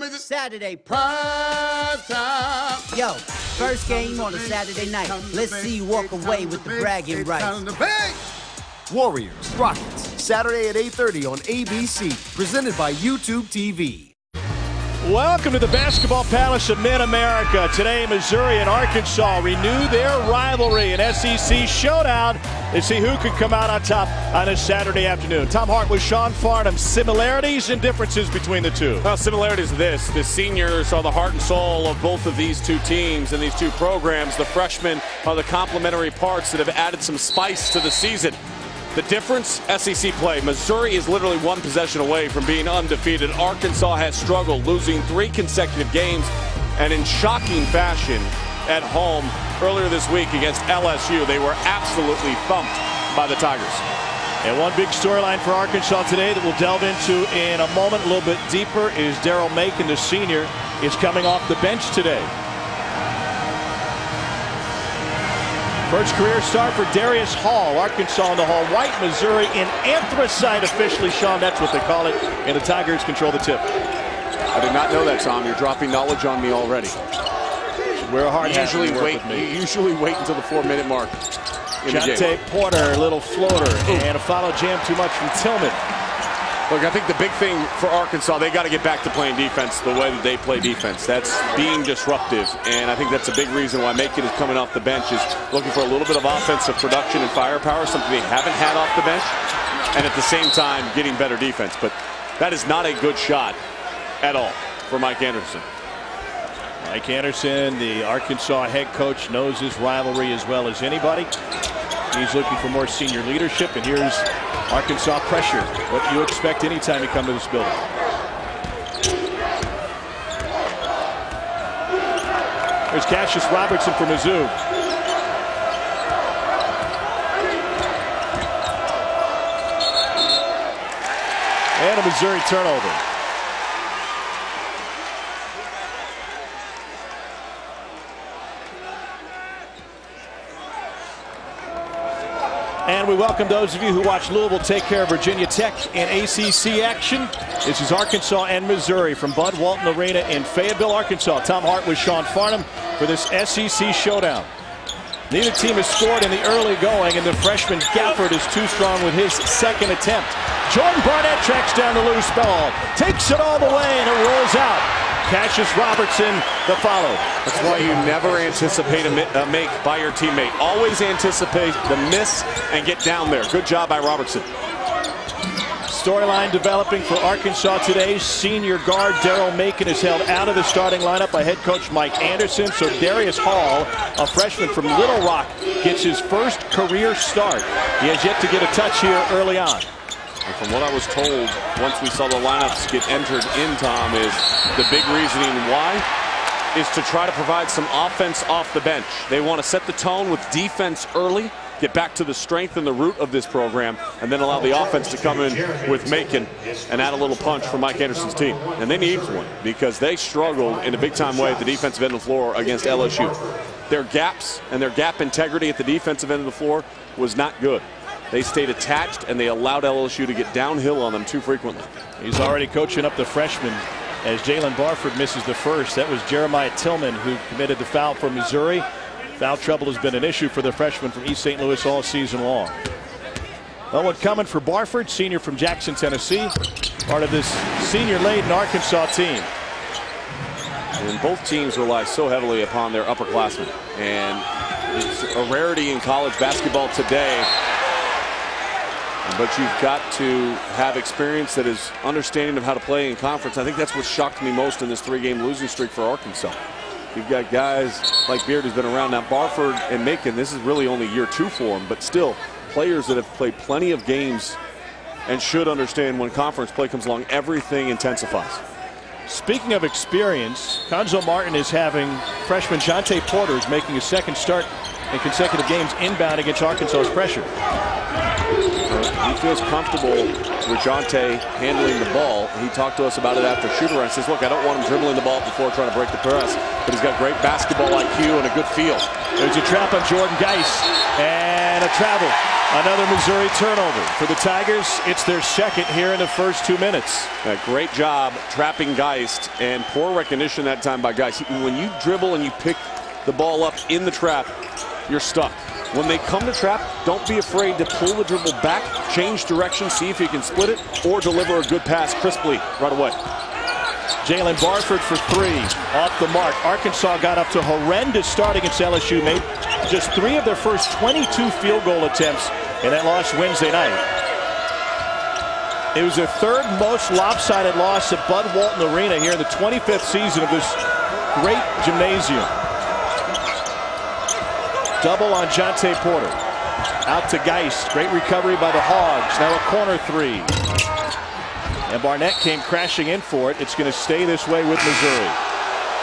Saturday prime time. Yo, first game on a Saturday night. Let's see you walk away with the bragging rights. Warriors, Rockets, Saturday at 8:30 on ABC, presented by YouTube TV. Welcome to the Basketball Palace of Mid-America. Today, Missouri and Arkansas renew their rivalry in SEC showdown. Let's see who could come out on top on a Saturday afternoon. Tom Hart with Sean Farnham. Similarities and differences between the two. Well, similarities of this. The seniors are the heart and soul of both of these two teams and these two programs. The freshmen are the complementary parts that have added some spice to the season. The difference, SEC play. Missouri is literally one possession away from being undefeated. Arkansas has struggled, losing 3 consecutive games, and in shocking fashion at home earlier this week against LSU. They were absolutely thumped by the Tigers. And one big storyline for Arkansas today that we'll delve into in a moment, a little bit deeper, is Daryl Macon, the senior, is coming off the bench today. First career start for Darius Hall. Arkansas in the Hall White, Missouri in anthracite officially, Sean. That's what they call it. And the Tigers control the tip. I did not know that, Tom. You're dropping knowledge on me already. We're a hard You usually wait until the 4-minute mark. Jonte Porter, a little floater, and a follow jam too much from Tillman. Look, I think the big thing for Arkansas, they got to get back to playing defense the way that they play defense. That's being disruptive, and I think that's a big reason why Macon is coming off the bench, is looking for a little bit of offensive production and firepower, something they haven't had off the bench, and at the same time getting better defense. But that is not a good shot at all for Mike Anderson. Mike Anderson, the Arkansas head coach, knows his rivalry as well as anybody. He's looking for more senior leadership, and here's Arkansas pressure. What you expect anytime you come to this building. There's Cassius Robertson for Mizzou. And a Missouri turnover. And we welcome those of you who watch Louisville take care of Virginia Tech in ACC action. This is Arkansas and Missouri from Bud Walton Arena in Fayetteville, Arkansas. Tom Hart with Sean Farnham for this SEC showdown. Neither team has scored in the early going, and the freshman Gafford is too strong with his second attempt. Jordan Barnett tracks down the loose ball, takes it all the way, and it rolls out. Cassius Robertson, the follow. That's why you never anticipate a make by your teammate. Always anticipate the miss and get down there. Good job by Robertson. Storyline developing for Arkansas today. Senior guard Daryl Macon is held out of the starting lineup by head coach Mike Anderson. So Darius Hall, a freshman from Little Rock, gets his first career start. He has yet to get a touch here early on. And from what I was told, once we saw the lineups get entered in, Tom, is the big reasoning why is to try to provide some offense off the bench. They want to set the tone with defense early, get back to the strength and the root of this program, and then allow the offense to come in with Macon and add a little punch for Mike Anderson's team. And they need one because they struggled in a big-time way at the defensive end of the floor against LSU. Their gaps and their gap integrity at the defensive end of the floor was not good. They stayed attached, and they allowed LSU to get downhill on them too frequently. He's already coaching up the freshmen as Jalen Barford misses the first. That was Jeremiah Tillman who committed the foul for Missouri. Foul trouble has been an issue for the freshman from East St. Louis all season long. Well, one coming for Barford, senior from Jackson, Tennessee, part of this senior-laden Arkansas team. And both teams rely so heavily upon their upperclassmen, and it's a rarity in college basketball today. But you've got to have experience that is understanding of how to play in conference. I think that's what shocked me most in this 3-game losing streak for Arkansas. You've got guys like Beard who's been around now. Barford and Macon, this is really only year 2 for them, but still players that have played plenty of games and should understand when conference play comes along, everything intensifies. Speaking of experience, Cuonzo Martin is having freshman Jonte Porter is making his second start in consecutive games inbound against Arkansas's pressure. He feels comfortable with Jonte handling the ball. He talked to us about it after shoot-around. He says, look, I don't want him dribbling the ball before trying to break the press, but he's got great basketball IQ and a good feel. There's a trap on Jordan Geis, and And a travel. Another Missouri turnover. For the Tigers, it's their second here in the first 2 minutes. Great job trapping Geist, and poor recognition that time by Geist. When you dribble and you pick the ball up in the trap, you're stuck. When they come to trap, don't be afraid to pull the dribble back, change direction, see if you can split it, or deliver a good pass crisply right away. Jalen Barford for three, off the mark. Arkansas got up to a horrendous start against LSU, made just 3 of their first 22 field goal attempts in that loss Wednesday night. It was their 3rd most lopsided loss at Bud Walton Arena here in the 25th season of this great gymnasium. Double on Jontay Porter. Out to Geist. Great recovery by the Hogs. Now a corner 3. And Barnett came crashing in for it. It's going to stay this way with Missouri.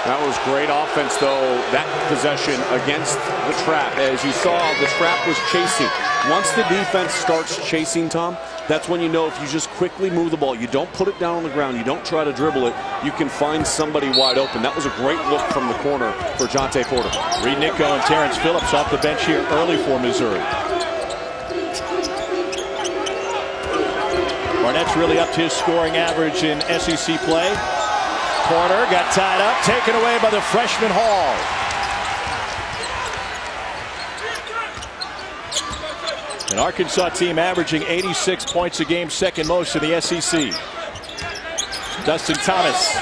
That was great offense, though, that possession against the trap. As you saw, the trap was chasing. Once the defense starts chasing, Tom, that's when you know if you just quickly move the ball, you don't put it down on the ground, you don't try to dribble it, you can find somebody wide open. That was a great look from the corner for Jontay Porter. Reed Nicko and Terrence Phillips off the bench here early for Missouri. Barnett's really upped his scoring average in SEC play. Porter got tied up, taken away by the freshman Hall. An Arkansas team averaging 86 points a game, second most in the SEC. Dustin Thomas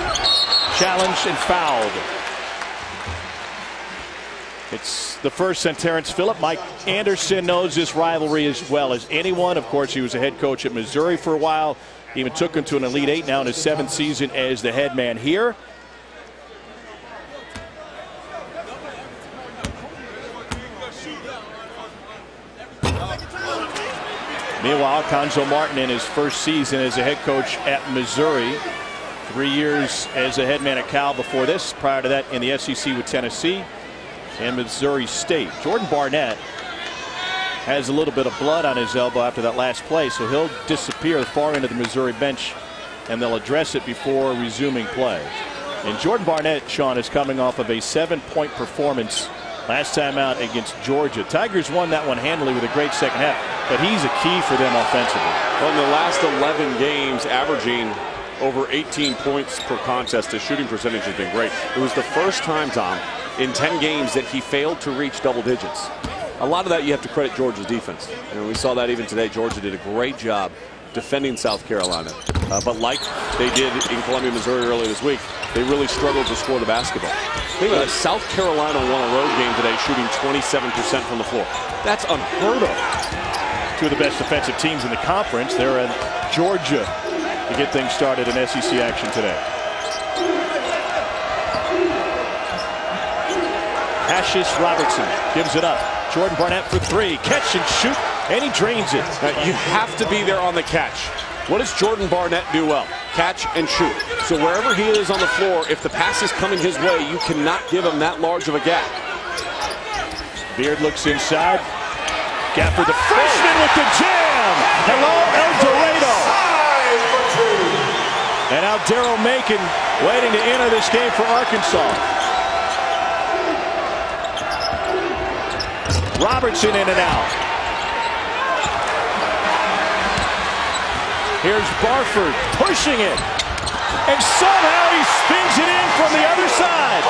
challenged and fouled. It's the first since Terrence Phillip. Mike Anderson knows this rivalry as well as anyone. Of course, he was a head coach at Missouri for a while. Even took him to an Elite Eight now in his 7th season as the head man here. Meanwhile, Alonzo Martin in his first season as a head coach at Missouri. 3 years as a head man at Cal before this. Prior to that in the SEC with Tennessee and Missouri State. Jordan Barnett has a little bit of blood on his elbow after that last play, so he'll disappear far into the Missouri bench, and they'll address it before resuming play. And Jordan Barnett, Sean, is coming off of a 7-point performance last time out against Georgia. Tigers won that one handily with a great second half, but he's a key for them offensively. Well, in the last 11 games, averaging over 18 points per contest, his shooting percentage has been great. It was the first time, Tom, in 10 games that he failed to reach double digits. A lot of that you have to credit Georgia's defense. And we saw that even today. Georgia did a great job defending South Carolina. But like they did in Columbia, Missouri earlier this week, they really struggled to score the basketball. Think about it. South Carolina won a road game today shooting 27% from the floor. That's unheard of. 2 of the best defensive teams in the conference. They're in Georgia to get things started in SEC action today. Cassius Robertson gives it up. Jordan Barnett for 3. Catch and shoot, and he drains it. You have to be there on the catch. What does Jordan Barnett do well? Catch and shoot. So wherever he is on the floor, if the pass is coming his way, you cannot give him that large of a gap. Beard looks inside. Gafford, the freshman with the jam. Hello, El Dorado. And now Daryl Macon waiting to enter this game for Arkansas. Robertson in and out. Here's Barford pushing it. And somehow he spins it in from the other side.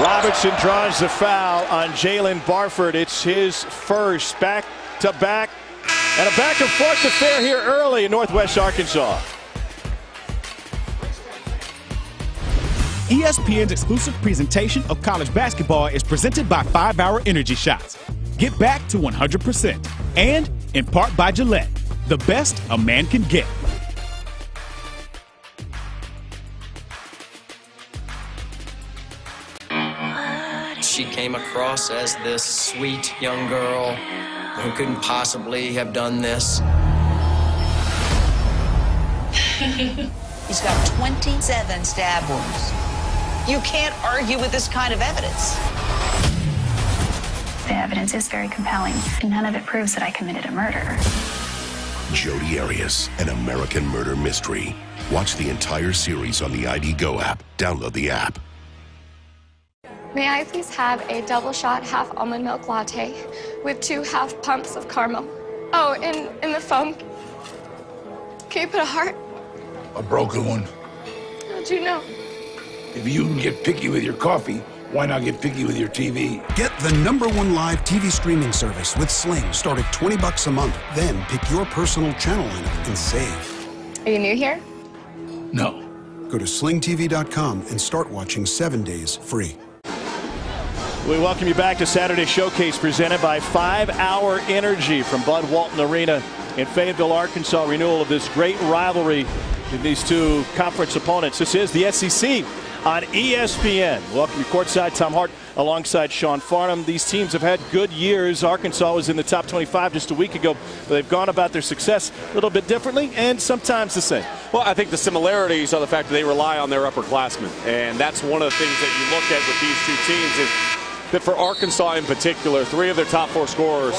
Robertson draws the foul on Jalen Barford. It's his first back-to-back, and a back-and-forth affair here early in Northwest Arkansas. ESPN's exclusive presentation of college basketball is presented by 5-Hour Energy Shots. Get back to 100%. And in part by Gillette, the best a man can get. She came across as this sweet young girl who couldn't possibly have done this. He's got 27 stab wounds. You can't argue with this kind of evidence. The evidence is very compelling. None of it proves that I committed a murder. Jodi Arias, An American Murder Mystery. Watch the entire series on the ID Go app. Download the app. May I please have a double shot half almond milk latte with 2 half pumps of caramel? Oh, in the foam, can you put a heart? A broken one. How'd you know? If you can get picky with your coffee, why not get picky with your TV? Get the #1 live TV streaming service with Sling. Start at $20 a month. Then pick your personal channel lineup and save. Are you new here? No. Go to slingtv.com and start watching 7 days free. We welcome you back to Saturday Showcase, presented by 5 Hour Energy from Bud Walton Arena in Fayetteville, Arkansas. Renewal of this great rivalry in these two conference opponents. This is the SEC on ESPN. Welcome you courtside. Tom Hart alongside Sean Farnham. These teams have had good years. Arkansas was in the top 25 just a week ago, but they've gone about their success a little bit differently and sometimes the same. Well, I think the similarities are the fact that they rely on their upperclassmen, and that's one of the things that you look at with these two teams is that for Arkansas in particular, 3 of their top 4 scorers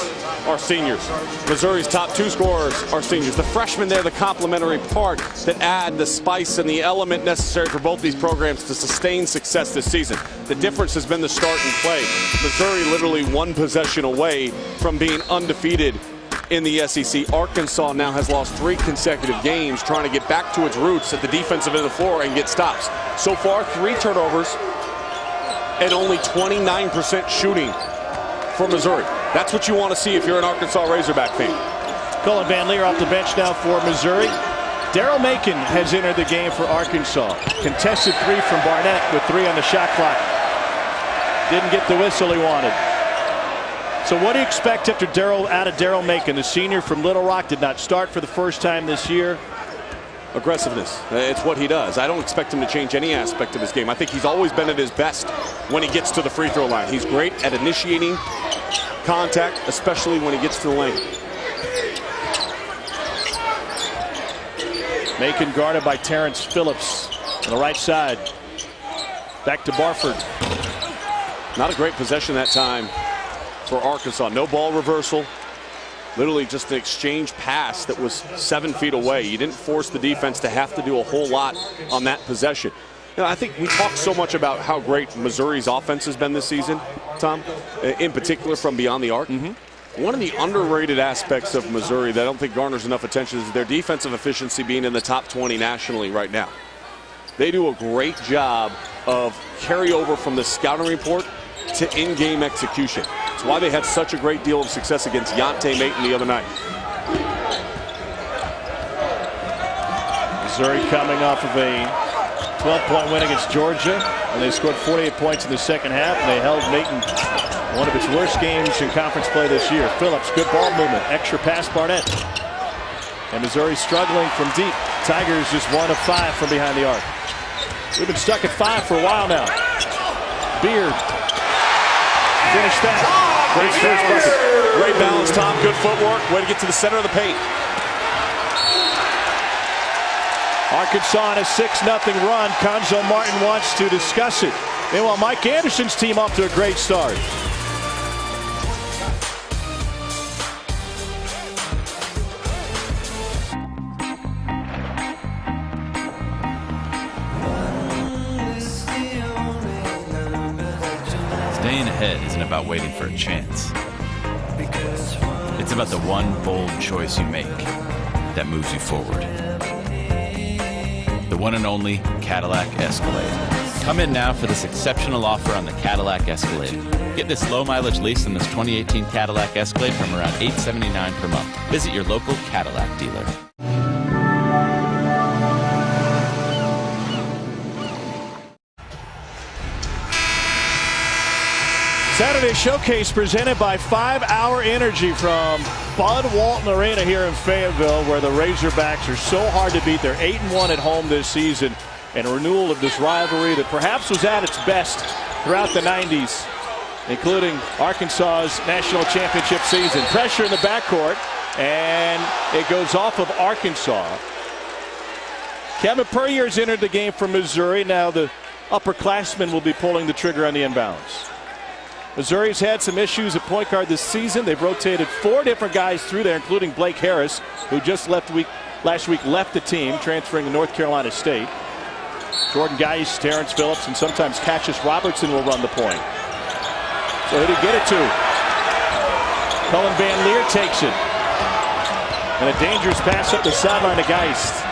are seniors. Missouri's top 2 scorers are seniors. The freshmen, they're the complementary part that add the spice and the element necessary for both these programs to sustain success this season. The difference has been the start and play. Missouri literally 1 possession away from being undefeated in the SEC. Arkansas now has lost 3 consecutive games trying to get back to its roots at the defensive end of the floor and get stops. So far, 3 turnovers and only 29% shooting for Missouri. That's what you want to see if you're an Arkansas Razorback fan. Colin Van Leer off the bench now for Missouri. Daryl Macon has entered the game for Arkansas. Contested 3 from Barnett with 3 on the shot clock. Didn't get the whistle he wanted. So what do you expect out of Daryl Macon? The senior from Little Rock did not start for the first time this year. Aggressiveness. It's what he does. I don't expect him to change any aspect of his game. I think he's always been at his best when he gets to the free throw line. He's great at initiating contact, especially when he gets to the lane. Macon guarded by Terrence Phillips on the right side. Back to Barford. Not a great possession that time for Arkansas. No ball reversal. Literally just an exchange pass that was 7 feet away. You didn't force the defense to have to do a whole lot on that possession. You know, I think we talk so much about how great Missouri's offense has been this season, Tom, in particular from beyond the arc. One of the underrated aspects of Missouri that I don't think garners enough attention is their defensive efficiency being in the top 20 nationally right now. They do a great job of carryover from the scouting report to in-game execution. It's why they had such a great deal of success against Yante Maton the other night. Missouri coming off of a 12-point win against Georgia, and they scored 48 points in the second half, and they held Maton one of its worst games in conference play this year. Phillips, good ball movement, extra pass Barnett. And Missouri struggling from deep. Tigers just 1 of 5 from behind the arc. We've been stuck at 5 for a while now. Beard. Finish that. Great first bucket. Great balance, Tom. Good footwork. Way to get to the center of the paint. Arkansas on a 6-0 run. Conzo Martin wants to discuss it. Meanwhile, Mike Anderson's team off to a great start. Staying ahead isn't about waiting for a chance. It's about the one bold choice you make that moves you forward. The one and only Cadillac Escalade. Come in now for this exceptional offer on the Cadillac Escalade. Get this low mileage lease on this 2018 Cadillac Escalade from around $879 per month. Visit your local Cadillac dealer. Saturday Showcase presented by 5 Hour Energy from Bud Walton Arena here in Fayetteville, where the Razorbacks are so hard to beat. They're 8-1 at home this season, and a renewal of this rivalry that perhaps was at its best throughout the 90s, including Arkansas's national championship season. Pressure in the backcourt, and it goes off of Arkansas. Kevin Puryear's entered the game for Missouri. Now the upperclassmen will be pulling the trigger on the inbounds. Missouri's had some issues at point guard this season. They've rotated 4 different guys through there, including Blake Harris, who just last week left the team, transferring to North Carolina State. Jordan Geist, Terrence Phillips, and sometimes Cassius Robertson will run the point. So who did he get it to? Cullen Van Leer takes it. And a dangerous pass up the sideline to Geist.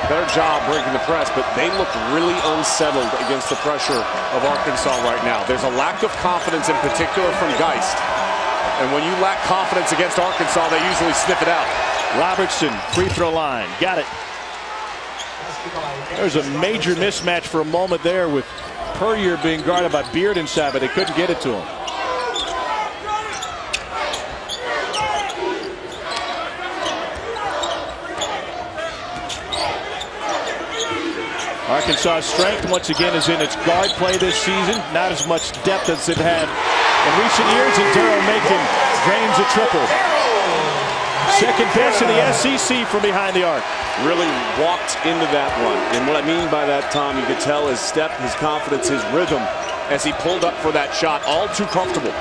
Better job breaking the press, but they look really unsettled against the pressure of Arkansas right now. There's a lack of confidence in particular from Geist. And when you lack confidence against Arkansas, they usually sniff it out. Robertson, free throw line. Got it. There's a major mismatch for a moment there with Puryear being guarded by Beard inside, but they couldn't get it to him. Arkansas' strength once again is in its guard play this season. Not as much depth as it had in recent years, and Darrell Macon drains a triple. Second best in the SEC from behind the arc. Really walked into that one. And what I mean by that, Tom, you could tell his step, his confidence, his rhythm as he pulled up for that shot. All too comfortable.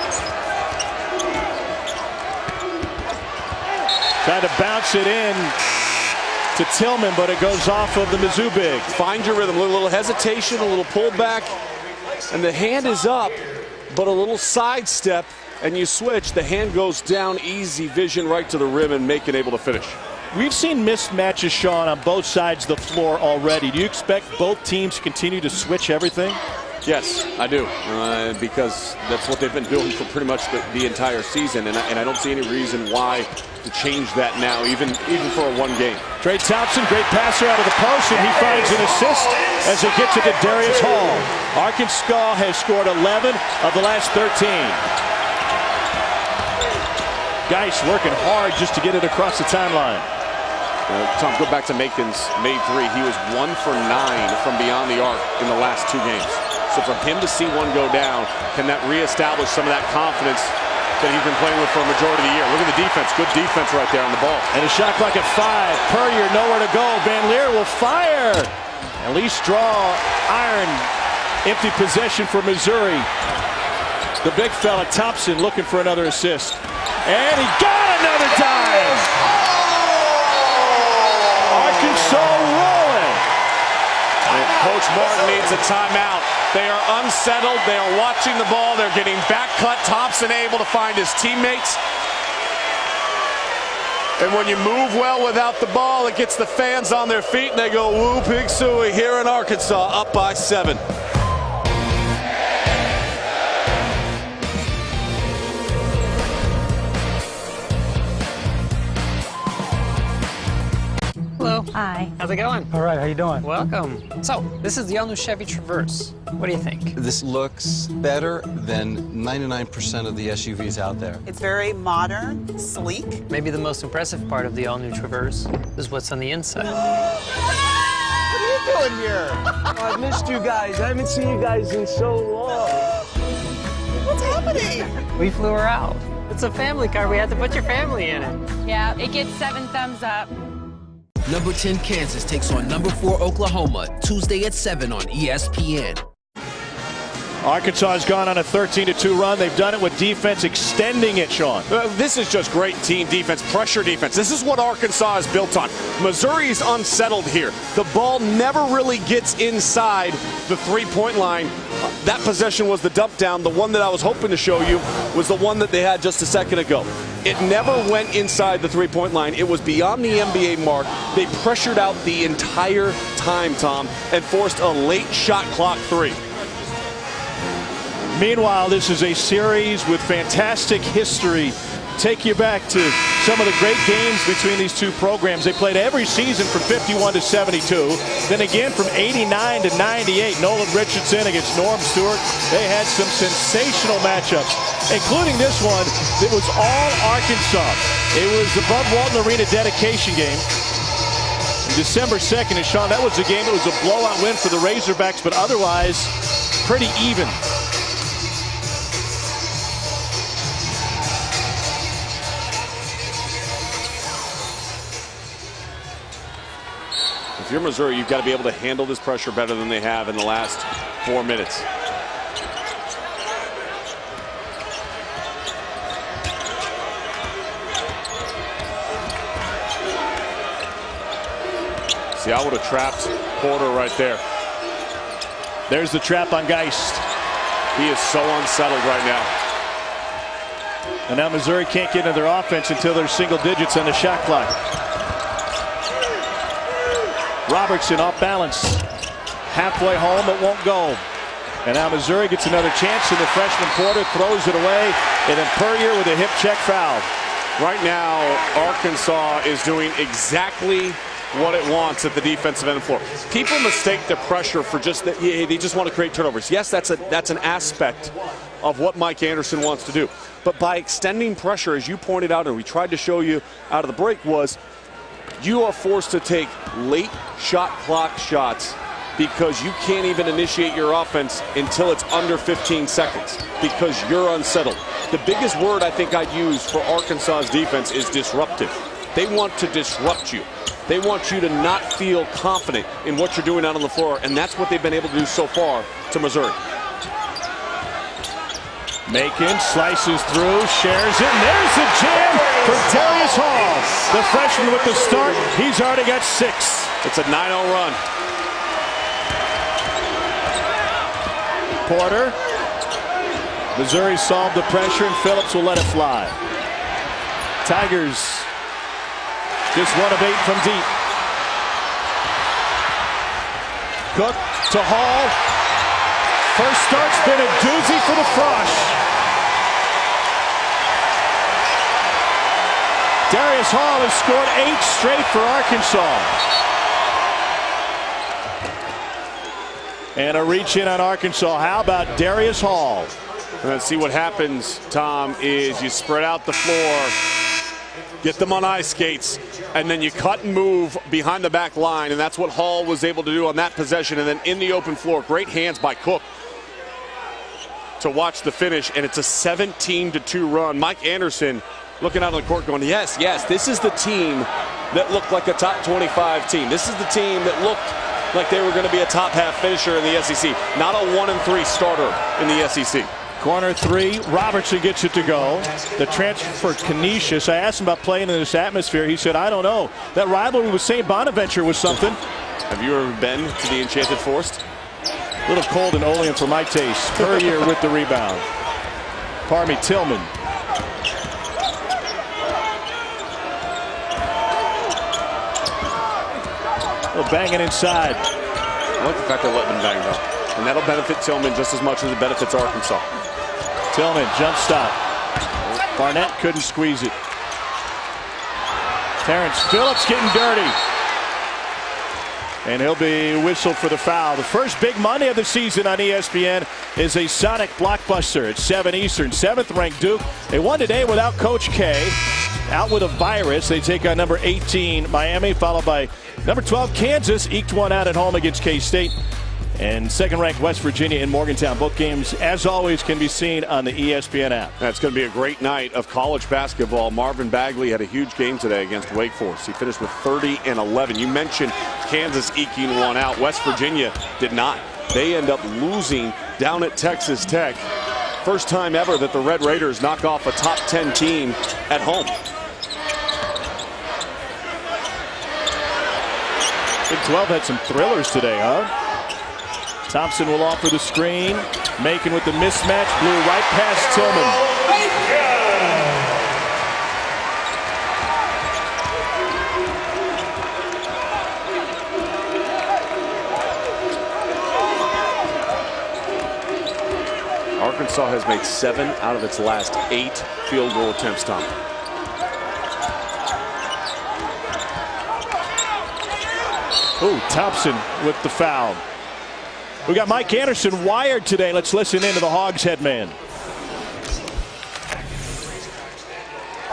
Tried to bounce it in to Tillman, but it goes off of the Mizzou big. Find your rhythm. A little hesitation, a little pullback, and the hand is up, but a little sidestep, and you switch. The hand goes down, easy vision right to the rim, and Macon able to finish. We've seen mismatches, Sean, on both sides of the floor already. Do you expect both teams to continue to switch everything? Yes, I do, because that's what they've been doing for pretty much the entire season, and I don't see any reason why to change that now, even for a one game. Trey Thompson, great passer out of the post, and he finds an assist as it gets it to Darius Hall. Arkansas has scored 11 of the last 13. Geist working hard just to get it across the timeline. Tom, go back to Macon's made 3. He was 1 for 9 from beyond the arc in the last 2 games. So for him to see one go down, can that reestablish some of that confidence that he's been playing with for a majority of the year? Look at the defense. Good defense right there on the ball. And a shot clock at 5. Puryear nowhere to go. Van Leer will fire. And Lee Straw iron. Empty possession for Missouri. The big fella Thompson looking for another assist. And he got another dive. Arkansas rolling. And Coach Martin needs a timeout. They are unsettled. They are watching the ball. They're getting back cut. Thompson able to find his teammates. And when you move well without the ball, it gets the fans on their feet, and they go, woo, pig suey, here in Arkansas, up by 7. Hello. Hi. How's it going? All right, how you doing? Welcome. So, this is the all-new Chevy Traverse. What do you think? This looks better than 99% of the SUVs out there. It's very modern, sleek. Maybe the most impressive part of the all-new Traverse is what's on the inside. What are you doing here? Oh, I missed you guys. I haven't seen you guys in so long. What's happening? We flew her out. It's a family car. We had to put your family in it. Yeah, it gets 7 thumbs up. Number 10 Kansas takes on number 4 Oklahoma Tuesday at 7 on ESPN. Arkansas has gone on a 13-2 run. They've done it with defense extending it, Sean. This is just great team defense, pressure defense. This is what Arkansas is built on. Missouri's unsettled here. The ball never really gets inside the three-point line. That possession was the dump down. The one that I was hoping to show you was the one that they had just a second ago. It never went inside the three-point line. It was beyond the NBA mark. They pressured out the entire time, Tom, and forced a late shot clock 3. Meanwhile, this is a series with fantastic history. Take you back to some of the great games between these two programs. They played every season from 51 to 72. Then again from 89 to 98. Nolan Richardson against Norm Stewart. They had some sensational matchups, including this one that was all Arkansas. It was the Bud Walton Arena dedication game. December 2nd, and Sean, that was a game. It was a blowout win for the Razorbacks, but otherwise pretty even. If you're Missouri, you've got to be able to handle this pressure better than they have in the last 4 minutes. See, I would have trapped Porter right there. There's the trap on Geist. He is so unsettled right now. And now Missouri can't get into their offense until they're single digits on the shot clock. Robertson off balance. Halfway home, it won't go. And now Missouri gets another chance, and the freshman Porter throws it away. And then Puryear with a hip check foul. Right now, Arkansas is doing exactly what it wants at the defensive end of the floor. People mistake the pressure for just that they just want to create turnovers. Yes, that's an aspect of what Mike Anderson wants to do. But by extending pressure, as you pointed out, and we tried to show you out of the break, was you are forced to take late shot clock shots because you can't even initiate your offense until it's under 15 seconds because you're unsettled. The biggest word I think I'd use for Arkansas's defense is disruptive. They want to disrupt you. They want you to not feel confident in what you're doing out on the floor, and that's what they've been able to do so far to Missouri. Macon slices through, shares it, and there's the jam for Darius Hall. The freshman with the start, he's already got 6. It's a 9-0 run. Porter. Missouri solved the pressure, and Phillips will let it fly. Tigers just 1 of 8 from deep. Cook to Hall. First start's been a doozy for the Frosh. Darius Hall has scored 8 straight for Arkansas. And a reach in on Arkansas. How about Darius Hall? Let's see what happens, Tom, is you spread out the floor, get them on ice skates, and then you cut and move behind the back line, and that's what Hall was able to do on that possession. And then in the open floor, great hands by Cook to watch the finish, and it's a 17-2 run. Mike Anderson looking out on the court going, yes, this is the team that looked like a top 25 team. This is the team that looked like they were going to be a top half finisher in the SEC, not a 1-3 starter in the SEC. Corner 3, Robertson gets it to go. The transfer for Canisius, I asked him about playing in this atmosphere. He said, I don't know. That rivalry with St. Bonaventure was something. Have you ever been to the Enchanted Forest? A little cold in Olean for my taste. Puryear with the rebound. Pardon me, Tillman. Well, banging inside. I like the fact they're letting him bang though. And that'll benefit Tillman just as much as it benefits Arkansas. Tillman, jump stop. Barnett couldn't squeeze it. Terrence Phillips getting dirty. And he'll be whistled for the foul. The first big Monday of the season on ESPN is a Sonic blockbuster at 7 Eastern. 7th-ranked Duke. They won today without Coach K. Out with a virus. They take on number 18, Miami, followed by number 12, Kansas. Eked one out at home against K-State. And 2nd-ranked West Virginia in Morgantown. Both games, as always, can be seen on the ESPN app. That's going to be a great night of college basketball. Marvin Bagley had a huge game today against Wake Forest. He finished with 30 and 11. You mentioned Kansas eking one out. West Virginia did not. They end up losing down at Texas Tech. First time ever that the Red Raiders knock off a top 10 team at home. Big 12 had some thrillers today, huh? Thompson will offer the screen. Macon with the mismatch. Blew right past Tillman. Arkansas has made 7 out of its last 8 field goal attempts, Tom. Ooh, Thompson with the foul. We got Mike Anderson wired today. Let's listen in to the Hogs head man.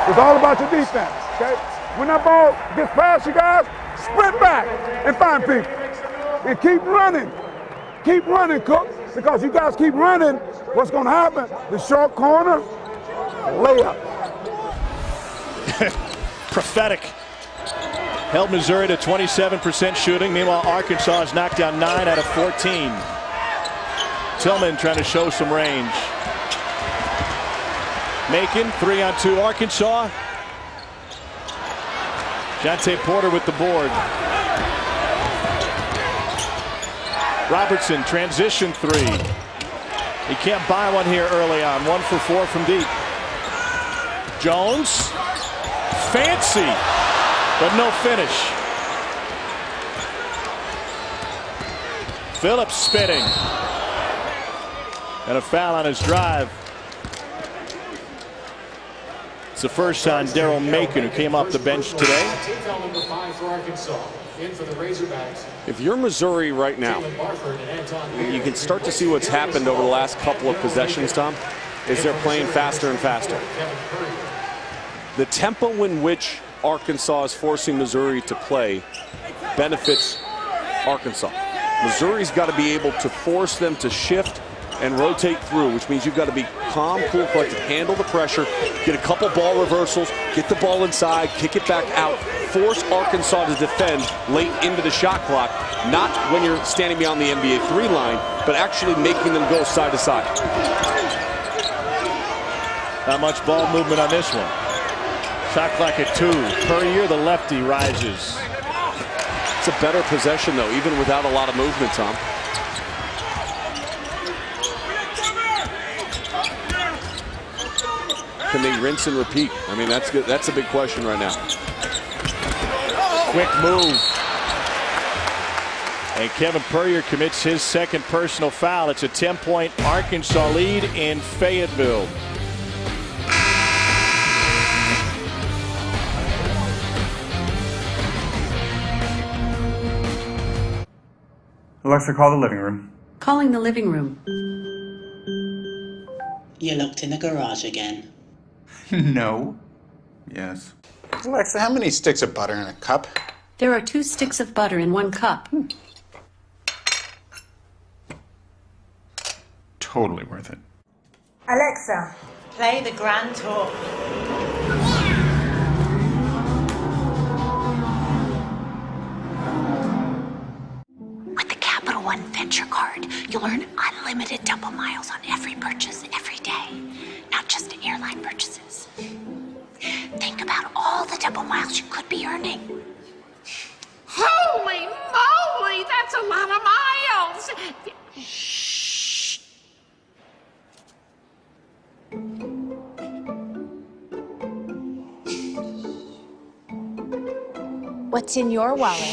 It's all about your defense, okay? When that ball gets past you guys, sprint back and find people. And keep running. Keep running, Cook, because you guys keep running, what's going to happen? The short corner, layup. Prophetic. held Missouri to 27% shooting. Meanwhile, Arkansas has knocked down 9 out of 14. Tillman trying to show some range. Macon, 3-on-2 Arkansas. Jonte Porter with the board. Robertson, transition 3. He can't buy one here early on. 1 for 4 from deep. Jones, fancy, but no finish. Phillips spinning. And a foul on his drive. It's the first on Daryl Macon, who came off the bench today. If you're Missouri right now, you can start to see what's happened over the last couple of possessions, Tom, is they're playing faster and faster. The tempo in which Arkansas is forcing Missouri to play benefits Arkansas. Missouri's got to be able to force them to shift and rotate through, which means you've got to be calm, cool, collected, handle the pressure, get a couple ball reversals, get the ball inside, kick it back out, force Arkansas to defend late into the shot clock, not when you're standing beyond the NBA 3 line, but actually making them go side to side. Not much ball movement on this one. Shot clock at 2. Puryear, the lefty, rises. It's a better possession, though, even without a lot of movement, Tom. Can they rinse and repeat? I mean, that's good. That's a big question right now. Quick move. And Kevin Puryear commits his second personal foul. It's a 10-point Arkansas lead in Fayetteville. Alexa, call the living room. Calling the living room. You looked in the garage again. No. Yes. Alexa, how many sticks of butter in a cup? There are 2 sticks of butter in 1 cup. Totally worth it. Alexa, play the Grand Tour. With the Capital One Venture Card, you'll earn unlimited double miles on every purchase every day, not just airline purchases. Think about all the double miles you could be earning. Holy moly, that's a lot of miles! Shh. What's in your wallet? We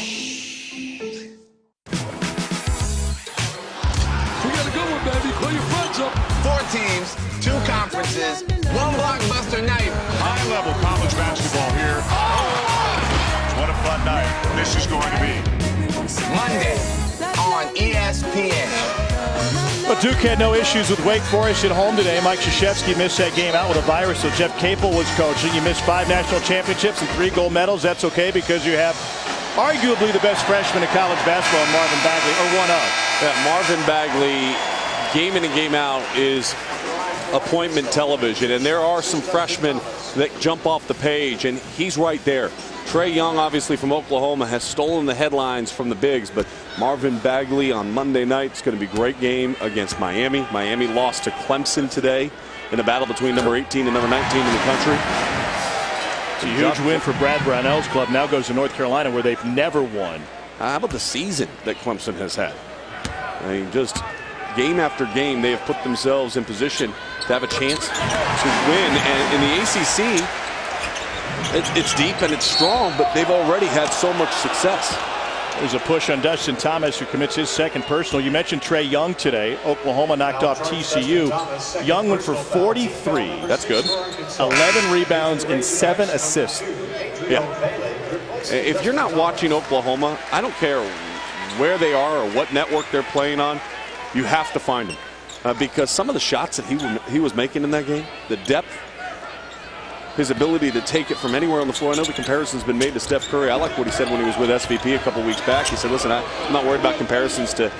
got a good one, baby. Call your friends up. 4 teams, 2 conferences, 1 blockbuster night. High-level college basketball here. What a fun night this is going to be. Monday on ESPN. Well, Duke had no issues with Wake Forest at home today. Mike Krzyzewski missed that game out with a virus, so Jeff Capel was coaching. You missed 5 national championships and 3 gold medals. That's okay because you have arguably the best freshman in college basketball, Marvin Bagley, or one of. Yeah, Marvin Bagley, game in and game out, is appointment television. And there are some freshmen that jump off the page, and he's right there. Trae Young, obviously from Oklahoma, has stolen the headlines from the bigs, but Marvin Bagley on Monday night is going to be a great game against Miami. Miami lost to Clemson today in a battle between number 18 and number 19 in the country. It's a huge win for Brad Brownell's club. Now goes to North Carolina, where they've never won. How about the season that Clemson has had? I mean, just game after game, they have put themselves in position to have a chance to win. And in the ACC, it's deep and it's strong, but they've already had so much success. There's a push on Dustin Thomas, who commits his second personal. You mentioned Trae Young today. Oklahoma knocked off TCU. Young went for 43. That's good. 11 rebounds and 7 assists. Yeah. If you're not watching Oklahoma, I don't care where they are or what network they're playing on, you have to find them. Because some of the shots that he was making in that game, the depth, his ability to take it from anywhere on the floor. I know the comparison's been made to Steph Curry. I like what he said when he was with SVP a couple weeks back. He said, listen, I'm not worried about comparisons to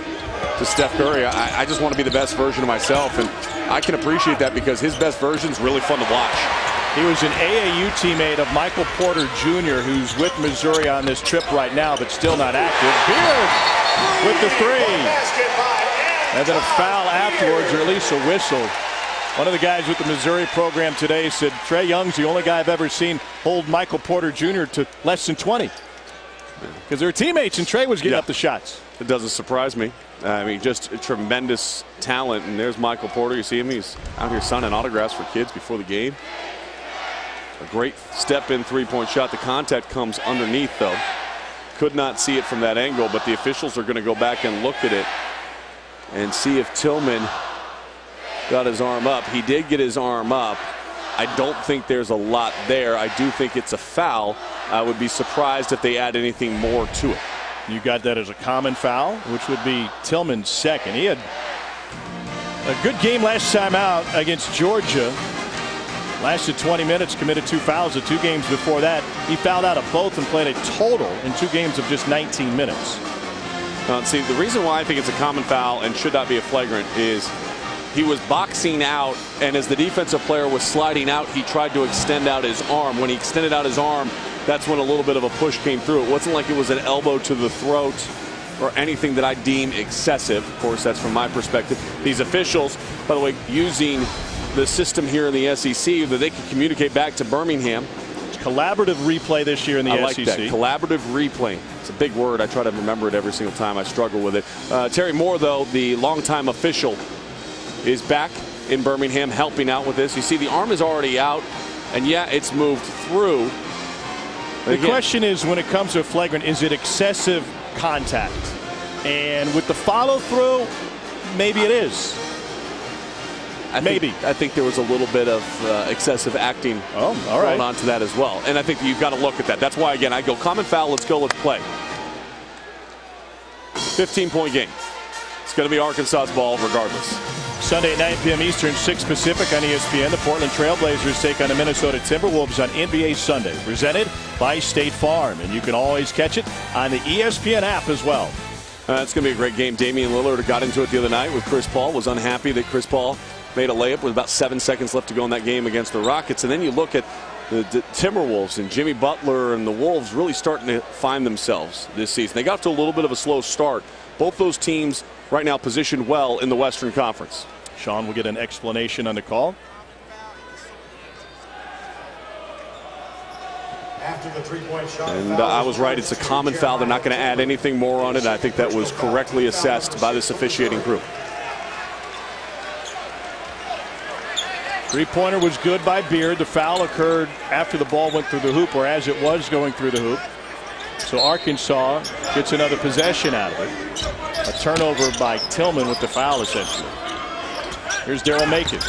Steph Curry. I just want to be the best version of myself. And I can appreciate that because his best version's really fun to watch. He was an AAU teammate of Michael Porter Jr., who's with Missouri on this trip right now, but still not active. Beard with the three. And then a foul afterwards, or at least a whistle. One of the guys with the Missouri program today said Trae Young's the only guy I've ever seen hold Michael Porter Jr. to less than 20. Because they're teammates, and Trae was getting up the shots. It doesn't surprise me. I mean, just a tremendous talent. And there's Michael Porter. You see him. He's out here signing autographs for kids before the game. A great step-in three-point shot. The contact comes underneath, though. Could not see it from that angle, but the officials are going to go back and look at it and see if Tillman got his arm up. He did get his arm up. I don't think there's a lot there. I do think it's a foul. I would be surprised if they add anything more to it. You got that as a common foul, which would be Tillman's second. He had a good game last time out against Georgia. Lasted 20 minutes, committed 2 fouls. The 2 games before that, he fouled out of both and played a total in 2 games of just 19 minutes. See, the reason why I think it's a common foul and should not be a flagrant is he was boxing out, and as the defensive player was sliding out, he tried to extend out his arm. When he extended out his arm, that's when a little bit of a push came through. It wasn't like it was an elbow to the throat or anything that I deem excessive. Of course, that's from my perspective. These officials, by the way, using the system here in the SEC that they can communicate back to Birmingham. It's collaborative replay this year in the SEC. I like that. Collaborative replay. It's a big word. I try to remember it every single time. I struggle with it. Terry Moore, though, the longtime official, is back in Birmingham helping out with this. You see the arm is already out, and yeah, it's moved through. The question is, when it comes to a flagrant, is it excessive contact? And with the follow through, maybe it is. I think there was a little bit of excessive acting thrown onto that as well. And I think you've got to look at that. That's why, again, I go common foul, let's go, let's play. 15-point game. It's going to be Arkansas's ball regardless. Sunday at 9 p.m. Eastern, 6 Pacific on ESPN. The Portland Trailblazers take on the Minnesota Timberwolves on NBA Sunday. Presented by State Farm. And you can always catch it on the ESPN app as well. It's going to be a great game. Damian Lillard got into it the other night with Chris Paul. Was unhappy that Chris Paul made a layup with about 7 seconds left to go in that game against the Rockets. And then you look at the Timberwolves and Jimmy Butler and the Wolves really starting to find themselves this season. They got off to a little bit of a slow start. Both those teams right now positioned well in the Western Conference. Sean will get an explanation on the call. After the three-point shot. And I was right. It's a common foul. They're not going to add anything more on it. And I think that was correctly assessed by this officiating crew. Three-pointer was good by Beard. The foul occurred after the ball went through the hoop, or as it was going through the hoop. So Arkansas gets another possession out of it. A turnover by Tillman with the foul, essentially. Here's Daryl Macon.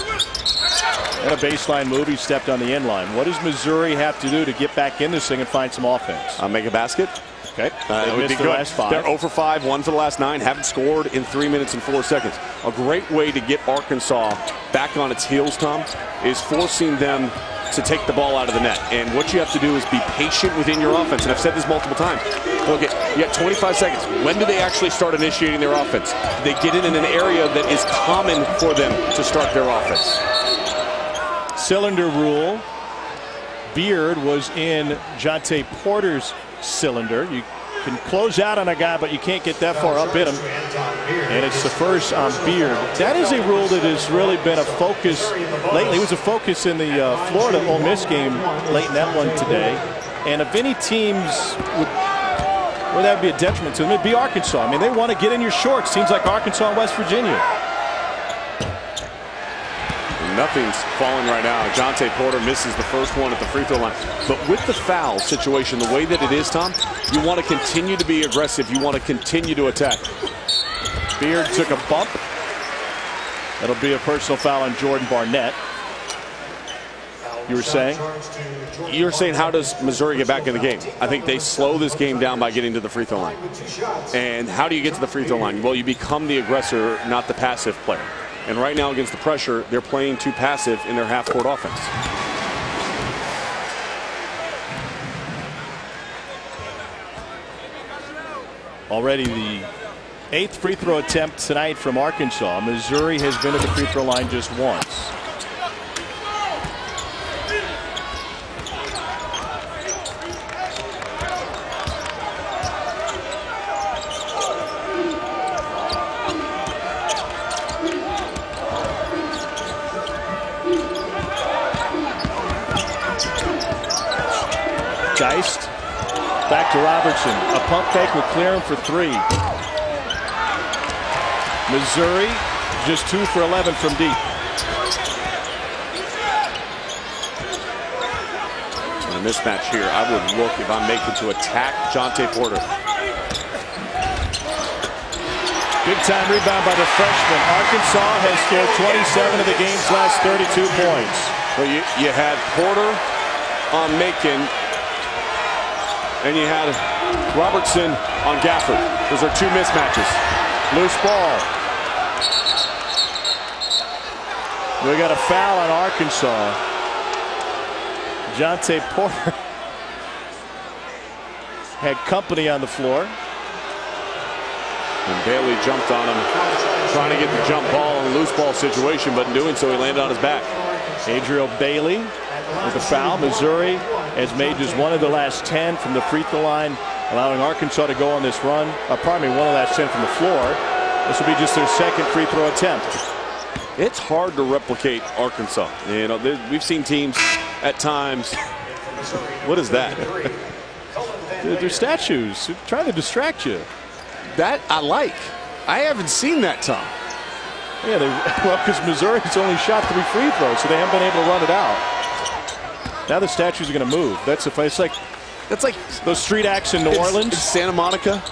And a baseline move. He stepped on the end line. What does Missouri have to do to get back in this thing and find some offense? Make a basket. Okay. It would be good. Last 5. They're 0 for 5, 1 for the last 9. Haven't scored in 3 minutes and 4 seconds. A great way to get Arkansas back on its heels, Tom, is forcing them to take the ball out of the net. And what you have to do is be patient within your offense. And I've said this multiple times. Look, you got 25 seconds. When do they actually start initiating their offense? They get in an area that is common for them to start their offense. Cylinder rule. Beard was in Jonte Porter's cylinder. You can close out on a guy, but you can't get that far up in him. And it's the first on Beard. That is a rule that has really been a focus lately. It was a focus in the Florida Ole Miss game late in that one today. And if any teams where that would be a detriment to them, it'd be Arkansas. I mean, they want to get in your shorts. Teams like Arkansas and West Virginia. Nothing's falling right now. Jonte Porter misses the first one at the free throw line. But with the foul situation, the way that it is, Tom, you want to continue to be aggressive. You want to continue to attack. Beard took a bump. That'll be a personal foul on Jordan Barnett. You were saying? You're saying, how does Missouri get back in the game? I think they slow this game down by getting to the free throw line. And how do you get to the free throw line? Well, you become the aggressor, not the passive player. And right now, against the pressure, they're playing too passive in their half-court offense. Already the 8th free throw attempt tonight from Arkansas. Missouri has been at the free throw line just once. Geist. Back to Robertson. A pump fake will clear him for 3. Missouri just 2 for 11 from deep. In a mismatch here, I would look if I'm making to attack Jontay Porter. Big time rebound by the freshman. Arkansas has scored 27 of the game's last 32 points. Well, you had Porter on Macon, and you had Robertson on Gafford. Those are 2 mismatches. Loose ball. We got a foul on Arkansas. Jontay Porter had company on the floor. And Bailey jumped on him, trying to get the jump ball in a loose ball situation, but in doing so, he landed on his back. Adriel Bailey with a foul. Missouri has made just 1 of the last 10 from the free throw line, allowing Arkansas to go on this run. Pardon me, 1 of the last 10 from the floor. This will be just their 2nd free throw attempt. It's hard to replicate Arkansas. You know, we've seen teams at times. What is that? They're statues. They're trying to distract you. That I like. I haven't seen that, Tom. Yeah, well, because Missouri's only shot 3 free throws, so they haven't been able to run it out. Now the statues are going to move. That's like those street acts in New Orleans. It's Santa Monica,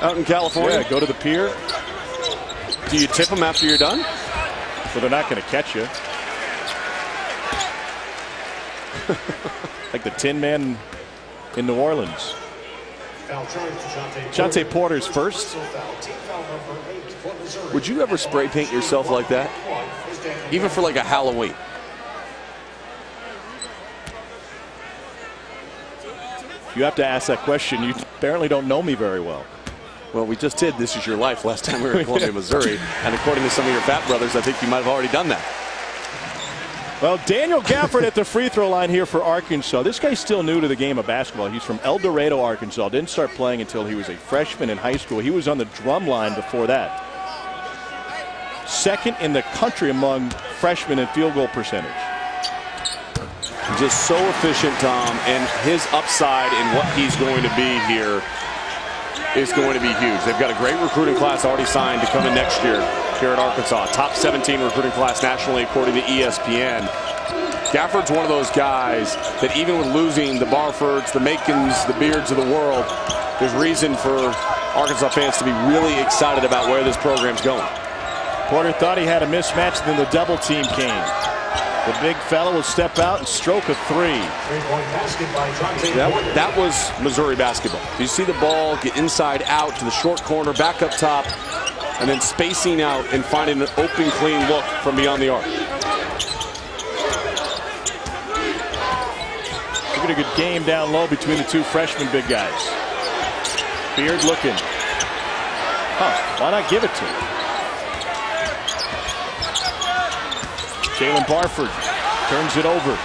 out in California. Yeah, go to the pier. Do you tip them after you're done? Well, they're not going to catch you. Like the Tin Man in New Orleans. Jontay Porter's first. Would you ever spray paint yourself like that? Even for like a Halloween? You have to ask that question. You apparently don't know me very well. Well, we just did This Is Your Life last time we were in Columbia, Missouri. And according to some of your fat brothers, I think you might have already done that. Well, Daniel Gafford at the free throw line here for Arkansas. This guy's still new to the game of basketball. He's from El Dorado, Arkansas. Didn't start playing until he was a freshman in high school. He was on the drum line before that. 2nd in the country among freshmen in field goal percentage. Just so efficient, Tom, and his upside in what he's going to be here is going to be huge. They've got a great recruiting class already signed to come in next year here at Arkansas. Top 17 recruiting class nationally according to ESPN. Gafford's one of those guys that even with losing the Barfords, the Macons, the Beards of the world, there's reason for Arkansas fans to be really excited about where this program's going. Porter thought he had a mismatch, then the double team came. The big fella will step out and stroke a 3. That was Missouri basketball. You see the ball get inside out to the short corner, back up top, and then spacing out and finding an open, clean look from beyond the arc. Look at a good game down low between the 2 freshman big guys. Beard looking. Why not give it to him? Jalen Barford turns it over.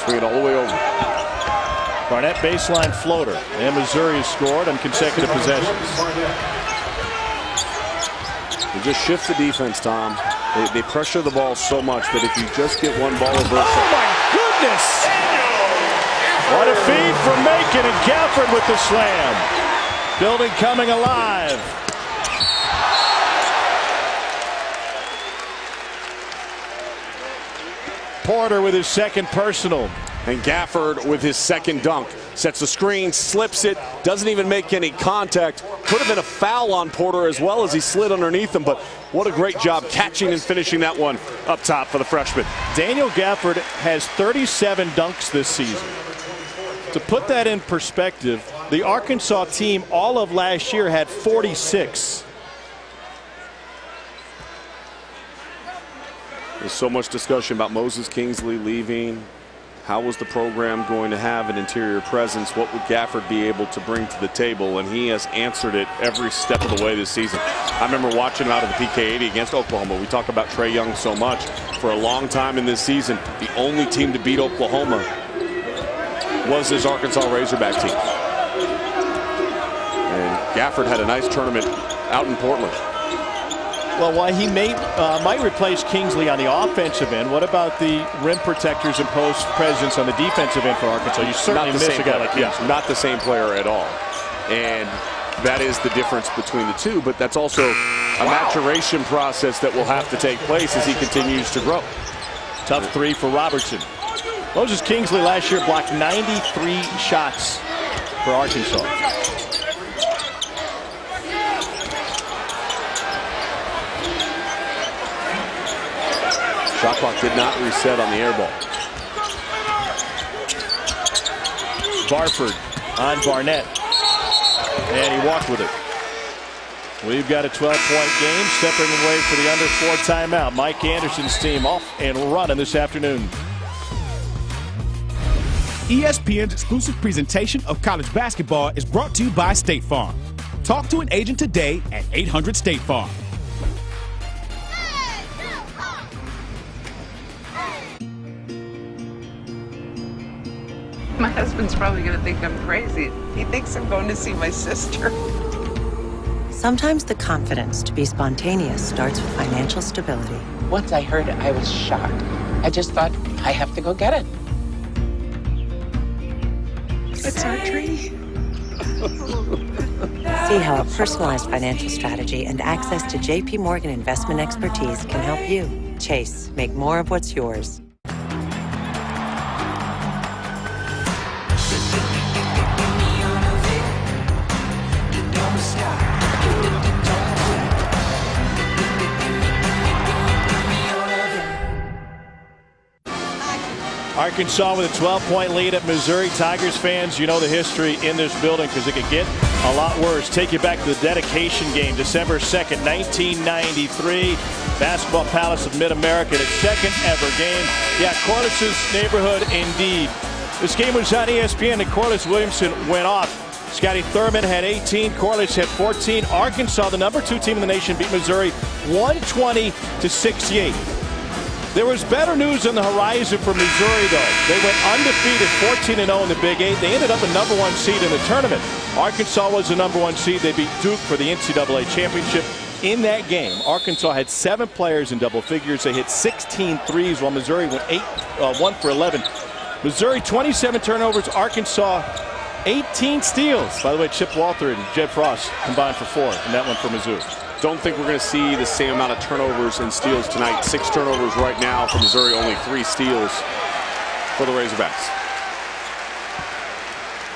Swing it all the way over. Barnett baseline floater. And Missouri has scored on consecutive possessions. They just shift the defense, Tom. They pressure the ball so much that if you just get one ball reversal. Oh my goodness! What a feed from Macon, and Gafford with the slam. Building coming alive. Porter with his 2nd personal. And Gafford with his 2nd dunk. Sets the screen, slips it, doesn't even make any contact. Could have been a foul on Porter as well as he slid underneath him, but what a great job catching and finishing that one up top for the freshman. Daniel Gafford has 37 dunks this season. To put that in perspective, the Arkansas team all of last year had 46. There's so much discussion about Moses Kingsley leaving. How was the program going to have an interior presence? What would Gafford be able to bring to the table? And he has answered it every step of the way this season. I remember watching him out of the PK80 against Oklahoma. We talk about Trae Young so much. For a long time in this season, the only team to beat Oklahoma was this Arkansas Razorback team. Gafford had a nice tournament out in Portland. Well, while he might replace Kingsley on the offensive end, what about the rim protectors and post presence on the defensive end for Arkansas? You certainly miss a guy like Kingsley. Yeah, not the same player at all. And that is the difference between the two, but that's also a maturation process that will have to take place as he continues to grow. Tough three for Robertson. Moses Kingsley last year blocked 93 shots for Arkansas. Shot clock did not reset on the air ball. Barford on Barnett. And he walked with it. We've got a 12-point game. Stepping away for the under 4 timeout. Mike Anderson's team off and running this afternoon. ESPN's exclusive presentation of college basketball is brought to you by State Farm. Talk to an agent today at 800-STATE-FARM. My husband's probably going to think I'm crazy. He thinks I'm going to see my sister. Sometimes the confidence to be spontaneous starts with financial stability. Once I heard it, I was shocked. I just thought, I have to go get it. It's our tree. See how a personalized financial strategy and access to JP Morgan investment expertise can help you. Chase, make more of what's yours. Arkansas with a 12-point lead at Missouri. Tigers fans, you know the history in this building because it could get a lot worse. Take you back to the dedication game, December 2nd, 1993. Basketball Palace of Mid-America, its second ever game. Yeah, Corliss's neighborhood indeed. This game was on ESPN and Corliss Williamson went off. Scotty Thurman had 18, Corliss had 14. Arkansas, the number 2 team in the nation, beat Missouri 120-68. There was better news on the horizon for Missouri, though. They went undefeated, 14-0 in the Big 8. They ended up a #1 seed in the tournament. Arkansas was the #1 seed. They beat Duke for the NCAA championship. In that game, Arkansas had 7 players in double figures. They hit 16 threes, while Missouri went 1 for 11. Missouri, 27 turnovers. Arkansas, 18 steals. By the way, Chip Walter and Jed Frost combined for 4 in that one for Mizzou. Don't think we're going to see the same amount of turnovers and steals tonight. 6 turnovers right now for Missouri, only 3 steals for the Razorbacks.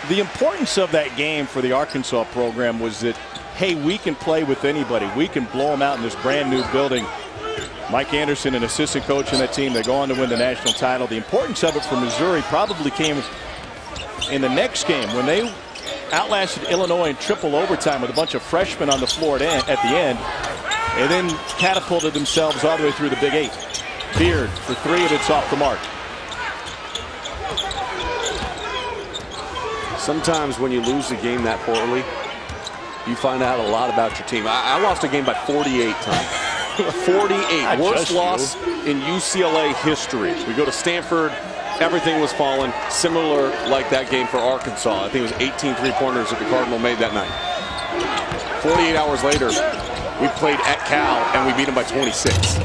The importance of that game for the Arkansas program was that, hey, we can play with anybody. We can blow them out in this brand new building. Mike Anderson, an assistant coach in that team, they go on to win the national title. The importance of it for Missouri probably came in the next game when they outlasted Illinois in triple overtime with a bunch of freshmen on the floor at the end, and then catapulted themselves all the way through the Big 8. Beard for 3, and it's off the mark. Sometimes when you lose a game that poorly, you find out a lot about your team. I lost a game by 48 times. 48. Worst loss in UCLA history. We go to Stanford. Everything was falling, similar like that game for Arkansas. I think it was 18 3-pointers that the Cardinal made that night. 48 hours later, we played at Cal, and we beat them by 26.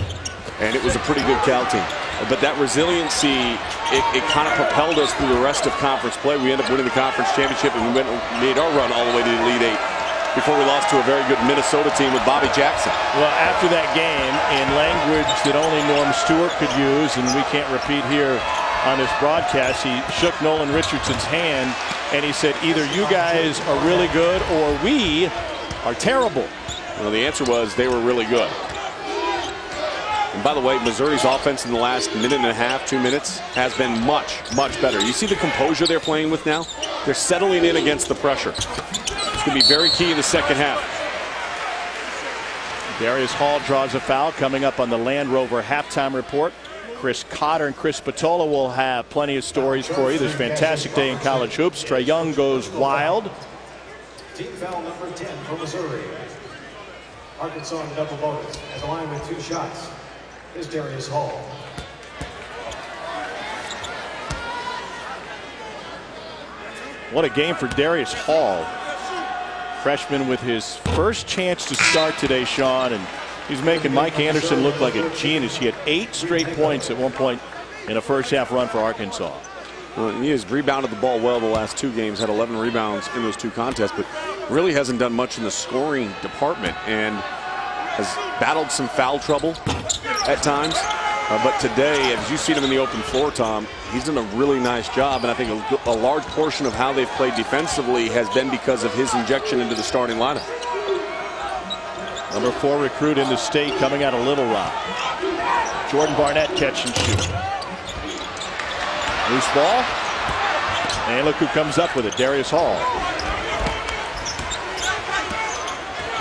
And it was a pretty good Cal team. But that resiliency, it kind of propelled us through the rest of conference play. We ended up winning the conference championship, and we made our run all the way to the Elite 8 before we lost to a very good Minnesota team with Bobby Jackson. Well, after that game, in language that only Norm Stewart could use, and we can't repeat here on this broadcast, he shook Nolan Richardson's hand and he said, either you guys are really good or we are terrible. Well, the answer was they were really good. And by the way, Missouri's offense in the last minute and a half, 2 minutes, has been much, much better. You see the composure they're playing with now? They're settling in against the pressure. It's going to be very key in the second half. Darius Hall draws a foul coming up on the Land Rover halftime report. Chris Cotter and Chris Patola will have plenty of stories for you. This fantastic day in college hoops. Trae Young goes wild. Team foul number 10 for Missouri. Arkansas in double bonus. At the line with 2 shots is Darius Hall. What a game for Darius Hall. Freshman with his first chance to start today, Sean, and he's making Mike Anderson look like a genius. He had 8 straight points at one point in a first-half run for Arkansas. Well, he has rebounded the ball well the last 2 games, had 11 rebounds in those 2 contests, but really hasn't done much in the scoring department and has battled some foul trouble at times. But today, as you've seen him in the open floor, Tom, he's done a really nice job, and I think a large portion of how they've played defensively has been because of his injection into the starting lineup. Number 4 recruit in the state coming out of Little Rock. Jordan Barnett catch and shoot. Loose ball. And look who comes up with it, Darius Hall.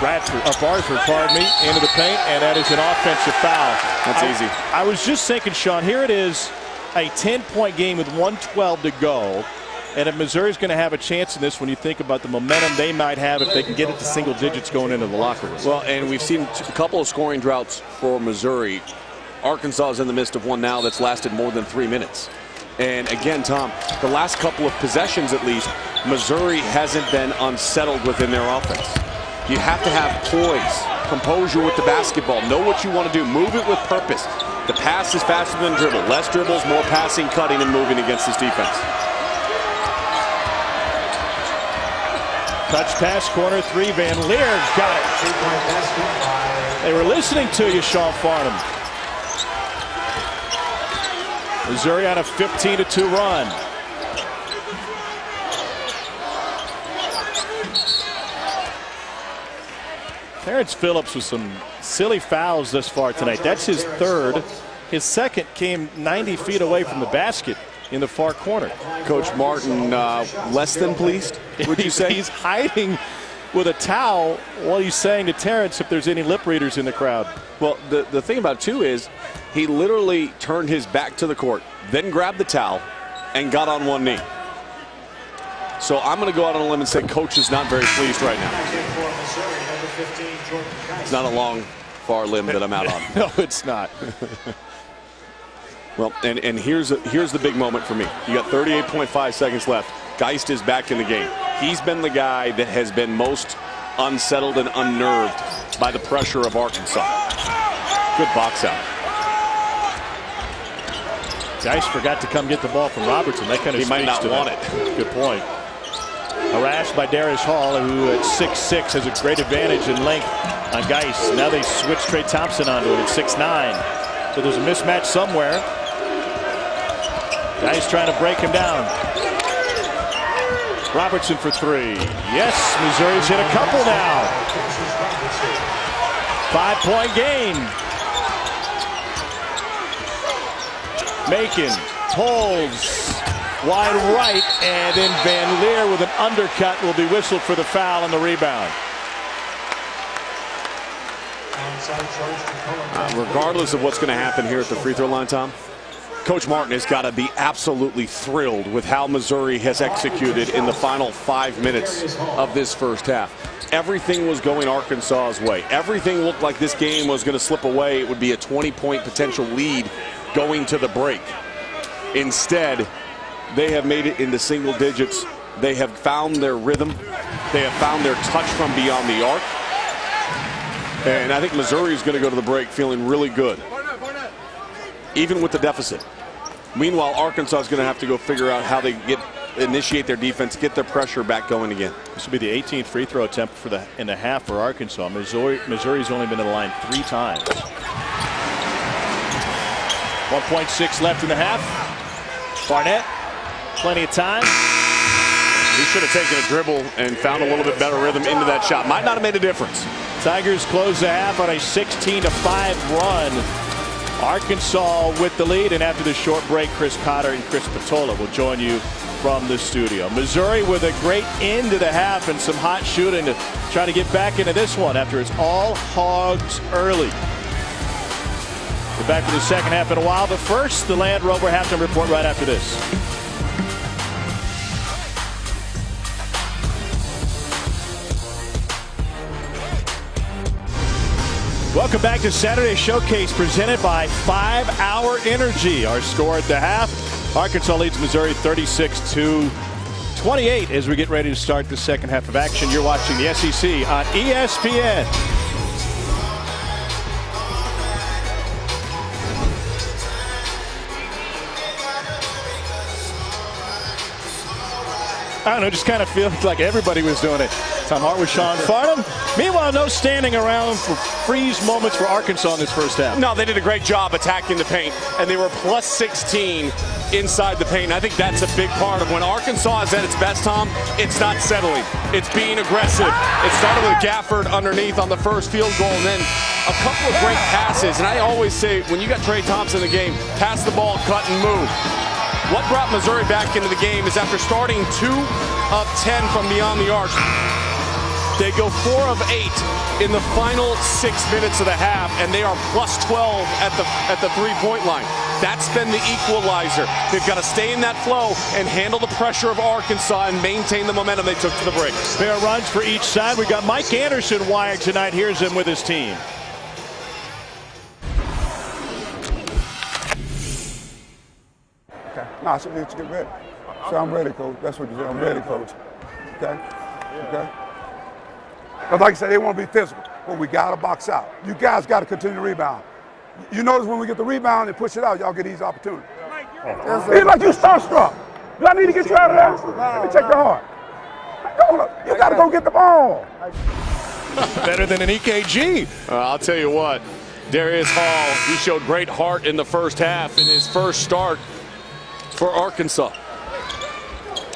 Barford, pardon me, into the paint, and that is an offensive foul. That's easy. I was just thinking, Sean, here it is, a 10-point game with 1:12 to go. And if Missouri's going to have a chance in this, when you think about the momentum they might have if they can get it to single digits going into the locker room. Well, and we've seen a couple of scoring droughts for Missouri. Arkansas is in the midst of one now that's lasted more than 3 minutes. And again, Tom, the last couple of possessions at least, Missouri hasn't been unsettled within their offense. You have to have poise, composure with the basketball, know what you want to do, move it with purpose. The pass is faster than dribble. Less dribbles, more passing, cutting, and moving against this defense. Touch pass, corner 3, Van Leer got it. They were listening to you, Sean Farnham. Missouri on a 15-2 run. Terrence Phillips with some silly fouls thus far tonight. That's his 3rd. His 2nd came 90 feet away from the basket in the far corner. Coach Martin less than pleased, would you say? He's hiding with a towel while he's saying to Terrence if there's any lip readers in the crowd. Well, the thing about it, too, is he literally turned his back to the court, then grabbed the towel and got on one knee. So I'm going to go out on a limb and say Coach is not very pleased right now. It's not a long, far limb that I'm out on. No, it's not. Well, and here's the big moment for me. You got 38.5 seconds left. Geist is back in the game. He's been the guy that has been most unsettled and unnerved by the pressure of Arkansas. Good box out. Geist forgot to come get the ball from Robertson. That kind of he might not want it. Good point. Harassed by Darius Hall, who at 6'6" has a great advantage in length on Geist. Now they switch Trey Thompson onto him at 6'9". So there's a mismatch somewhere. Geist trying to break him down. Robertson for 3. Yes, Missouri's hit a couple now. 5-point game. Macon holds wide right, and then Van Leer with an undercut will be whistled for the foul on the rebound. Regardless of what's going to happen here at the free throw line, Tom, Coach Martin has got to be absolutely thrilled with how Missouri has executed in the final 5 minutes of this first half. Everything was going Arkansas's way. Everything looked like this game was going to slip away. It would be a 20-point potential lead going to the break. Instead, they have made it into single digits. They have found their rhythm. They have found their touch from beyond the arc. And I think Missouri is going to go to the break feeling really good, even with the deficit. Meanwhile, Arkansas is going to have to go figure out how they initiate their defense, get their pressure back going again. This will be the 18th free throw attempt in the half for Arkansas. Missouri's only been to the line 3 times. 1.6 left in the half. Barnett, plenty of time. He should have taken a dribble and found a little bit better rhythm into that shot. Might not have made a difference. Tigers close the half on a 16-5 run. Arkansas with the lead, and after the short break, Chris Cotter and Chris Patola will join you from the studio. Missouri with a great end to the half and some hot shooting to try to get back into this one after it's all Hogs early. We're back to the second half in a while, but first, the Land Rover halftime report right after this. Welcome back to Saturday Showcase presented by 5 Hour Energy. Our score at the half, Arkansas leads Missouri 36-22. 28 as we get ready to start the second half of action. You're watching the SEC on ESPN. I don't know, just kind of feels like everybody was doing it. Tom Hart with Sean Farnham. Meanwhile, no standing around for freeze moments for Arkansas in this first half. No, they did a great job attacking the paint, and they were plus 16 inside the paint. I think that's a big part of when Arkansas is at its best, Tom. It's not settling. It's being aggressive. It started with Gafford underneath on the first field goal, and then a couple of great passes. And I always say, when you got Trey Thompson in the game, pass the ball, cut and move. What brought Missouri back into the game is after starting 2 of 10 from beyond the arc, they go 4 of 8 in the final 6 minutes of the half, and they are plus 12 at the three-point line. That's been the equalizer. They've got to stay in that flow and handle the pressure of Arkansas and maintain the momentum they took to the break. Pair of runs for each side. We've got Mike Anderson wired tonight. Here's him with his team. No, I said, let's get ready. So I'm ready, coach. That's what you said. I'm ready, coach. Okay? Okay? But like I said, they want to be physical, but we got to box out. You guys got to continue to rebound. You notice when we get the rebound and push it out, y'all get these opportunities. It's like you starstruck. Do I need to get you out of there? Let me check your heart. You got to go get the ball. Better than an EKG. I'll tell you what, Darius Hall, he showed great heart in the first half in his first start for Arkansas.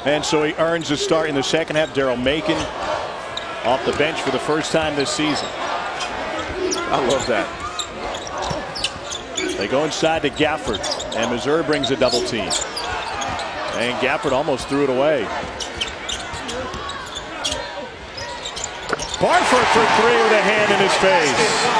And so he earns a start in the second half. Daryl Macon off the bench for the first time this season. I love that. They go inside to Gafford, and Missouri brings a double team. And Gafford almost threw it away. Barford for 3 with a hand in his face.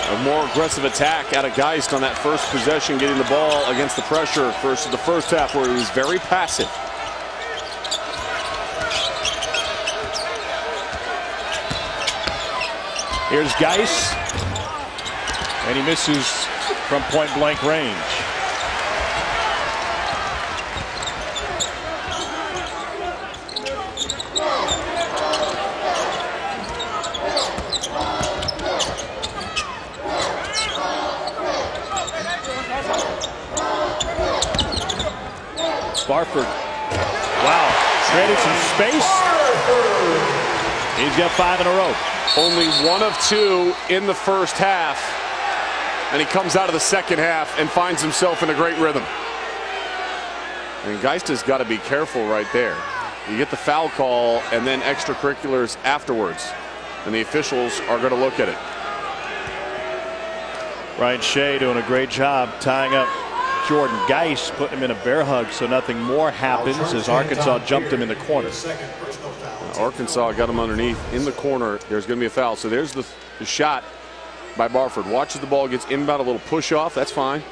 A more aggressive attack out of Geist on that first possession, getting the ball against the pressure versus the first half where he was very passive. Here's Geist, and he misses from point-blank range. Barford, wow, created some space. He's got 5 in a row. Only 1 of 2 in the first half, and he comes out of the second half and finds himself in a great rhythm. And Geist has got to be careful right there. You get the foul call and then extracurriculars afterwards, and the officials are going to look at it. Ryan Shea doing a great job tying up Jordan Geist, putting him in a bear hug so nothing more happens as Arkansas jumped him in the corner. Arkansas got him underneath in the corner. There's going to be a foul. So there's the shot by Barford. Watches the ball, gets inbound, a little push off. That's fine.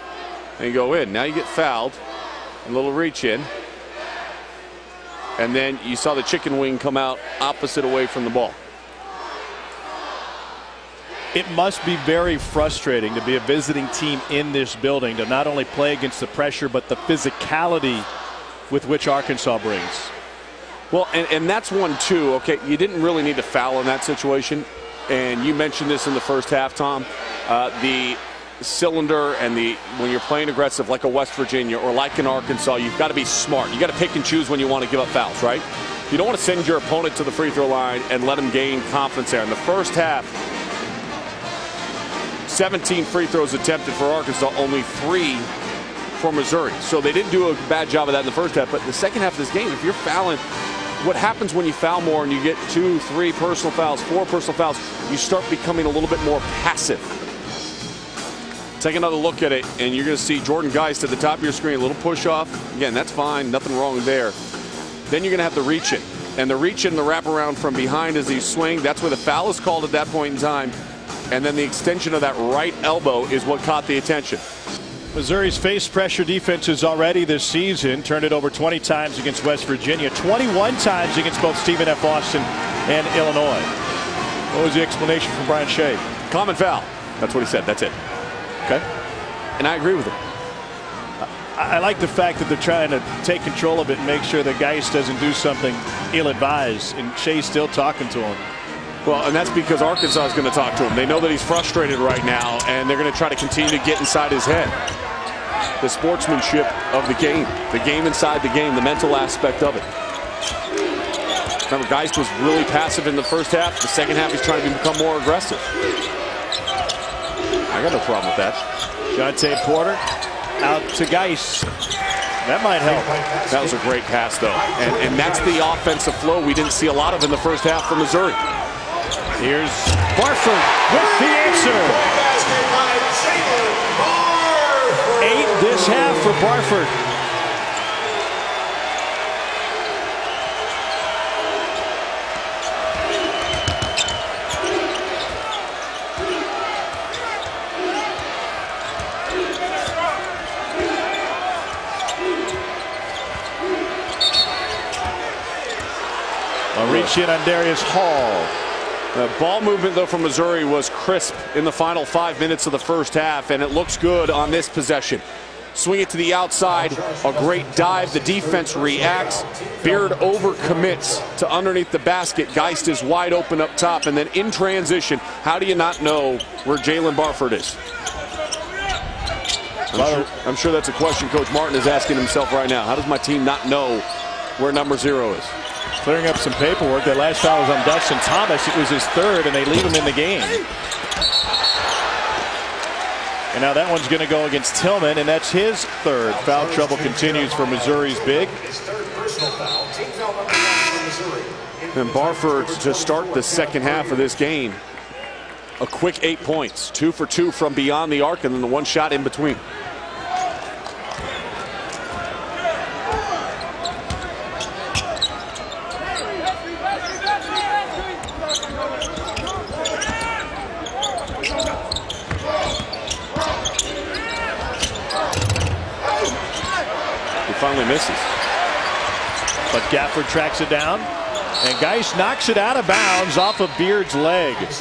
And you go in. Now you get fouled. A little reach in. And then you saw the chicken wing come out opposite away from the ball. It must be very frustrating to be a visiting team in this building, to not only play against the pressure, but the physicality with which Arkansas brings. Well, and that's one, too. Okay, you didn't really need to foul in that situation. And you mentioned this in the first half, Tom. The cylinder and when you're playing aggressive like a West Virginia or like an Arkansas, you've got to be smart. You got to pick and choose when you want to give up fouls, right? You don't want to send your opponent to the free throw line and let him gain confidence there. In the first half, 17 free throws attempted for Arkansas, only 3 for Missouri. So they didn't do a bad job of that in the first half. But in the second half of this game, if you're fouling, what happens when you foul more and you get 2, 3 personal fouls, 4 personal fouls, you start becoming a little bit more passive. Take another look at it, and you're going to see Jordan Geist at the top of your screen, a little push off. Again, that's fine, nothing wrong there. Then you're going to have the reach in. And the reach in, the wraparound from behind as he swing, that's where the foul is called at that point in time. And then the extension of that right elbow is what caught the attention. Missouri's faced pressure defenses already this season, turned it over 20 times against West Virginia, 21 times against both Stephen F. Austin and Illinois. What was the explanation from Brian Shea? Common foul. That's what he said. That's it. Okay. And I agree with him. I like the fact that they're trying to take control of it and make sure that Geist doesn't do something ill-advised, and Shea's still talking to him. Well, and that's because Arkansas is going to talk to him. They know that he's frustrated right now, and they're going to try to continue to get inside his head. The sportsmanship of the game inside the game, the mental aspect of it. Remember, Geist was really passive in the first half. The second half, he's trying to become more aggressive. I got no problem with that. Jontay Porter out to Geist. That might help. That was a great pass, though. And that's the offensive flow we didn't see a lot of in the first half from Missouri. Here's Barford with the answer. 8 this half for Barford. A reach in on Darius Hall. The ball movement, though, from Missouri was crisp in the final 5 minutes of the first half, and it looks good on this possession. Swing it to the outside, a great dive. The defense reacts. Beard overcommits to underneath the basket. Geist is wide open up top, and then in transition, how do you not know where Jalen Barford is? I'm sure that's a question Coach Martin is asking himself right now. How does my team not know where number 0 is? Clearing up some paperwork. That last foul was on Dustin Thomas. It was his 3rd, and they leave him in the game. And now that one's going to go against Tillman, and that's his 3rd. Foul trouble continues for Missouri's big. And Barford to start the second half of this game. A quick 8 points. 2 for 2 from beyond the arc, and then the one shot in between. Finally misses. But Gafford tracks it down, and Geist knocks it out of bounds off of Beard's leg. It's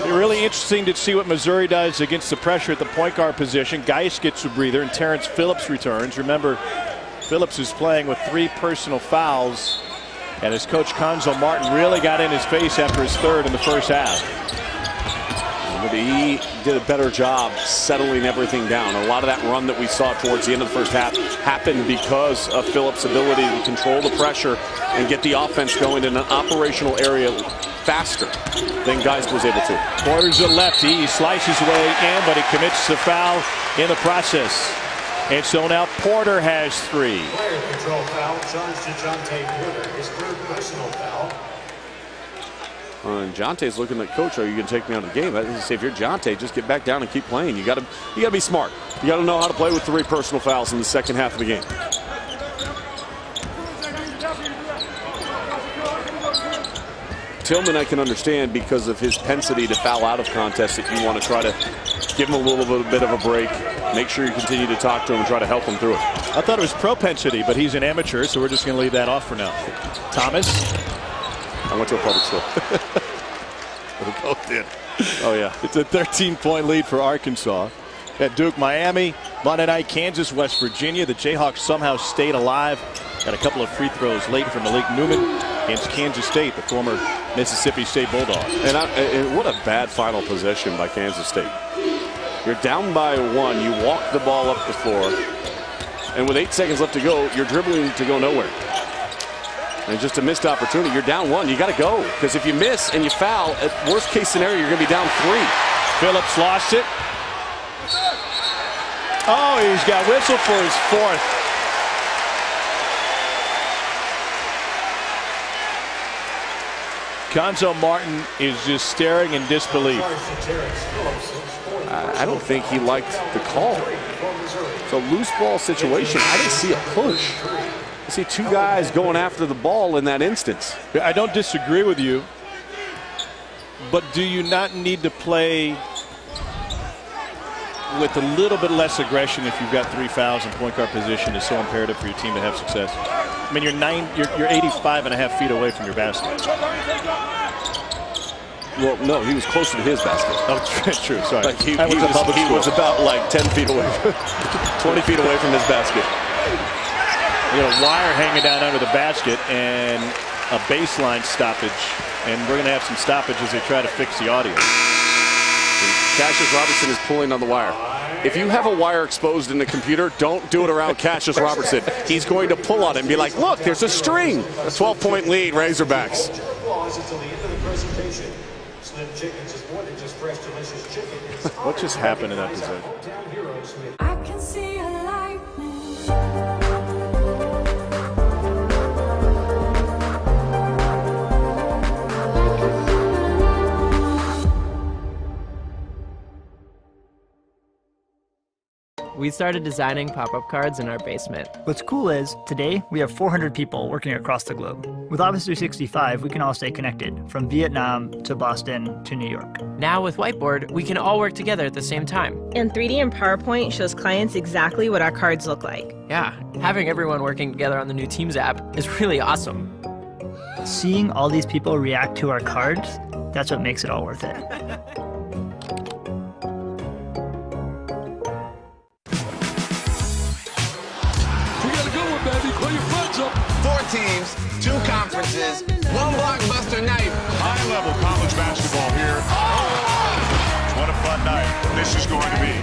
really interesting to see what Missouri does against the pressure at the point guard position. Geist gets a breather, and Terrence Phillips returns. Remember, Phillips is playing with 3 personal fouls, and his coach Conzo Martin really got in his face after his 3rd in the first half. But he did a better job settling everything down. A lot of that run that we saw towards the end of the first half happened because of Phillips' ability to control the pressure and get the offense going in an operational area faster than Geist was able to. Porter's a lefty. He slices away in, but he commits the foul in the process. And so now Porter has 3. Player control foul charged to Jontay Porter, his 3rd personal foul. And Jontay's looking at Coach, are you going to take me out of the game? I say, if you're Jontay, just get back down and keep playing. You got to be smart. You got to know how to play with 3 personal fouls in the second half of the game. Tillman I can understand because of his propensity to foul out of contests, that you want to try to give him a little bit of a break, make sure you continue to talk to him and try to help him through it. I thought it was propensity, but he's an amateur, so we're just going to leave that off for now. Thomas. I went to a public school. We both did. Oh, yeah. It's a 13-point lead for Arkansas. At Duke, Miami, Monday night, Kansas, West Virginia. The Jayhawks somehow stayed alive. Got a couple of free throws late from Malik Newman against Kansas State, the former Mississippi State Bulldog. And what a bad final possession by Kansas State. You're down by 1. You walk the ball up the floor. And with 8 seconds left to go, you're dribbling to go nowhere. And just a missed opportunity. You're down 1. You got to go. Because if you miss and you foul, at worst case scenario, you're going to be down 3. Phillips lost it. Oh, he's got whistle for his 4th. Conzo Martin is just staring in disbelief. I don't think he liked the call. It's a loose ball situation. I didn't see a push. I see 2 guys going after the ball in that instance. I don't disagree with you, but do you not need to play with a little bit less aggression if you've got 3 fouls in point guard position? Is so imperative for your team to have success. I mean, you're 85.5 feet away from your basket. Well, no, he was closer to his basket. Oh, true. Sorry. Like he was about like 10 feet away, 20 feet away from his basket. You know, wire hanging down under the basket and a baseline stoppage, and we're going to have some stoppage as they try to fix the audio. Cassius Robertson is pulling on the wire. If you have a wire exposed in the computer, don't do it around Cassius Robertson. He's going to pull on it and be like, look, there's a string. A 12-point lead, Razorbacks. What just happened in that position? I can see a lightning. We started designing pop-up cards in our basement. What's cool is, today, we have 400 people working across the globe. With Office 365, we can all stay connected, from Vietnam to Boston to New York. Now with Whiteboard, we can all work together at the same time. And 3D and PowerPoint shows clients exactly what our cards look like. Yeah, having everyone working together on the new Teams app is really awesome. Seeing all these people react to our cards, that's what makes it all worth it. Baby, call your friends up. 4 teams, 2 conferences, 1 blockbuster night. High-level college basketball here. What a fun night this is going to be.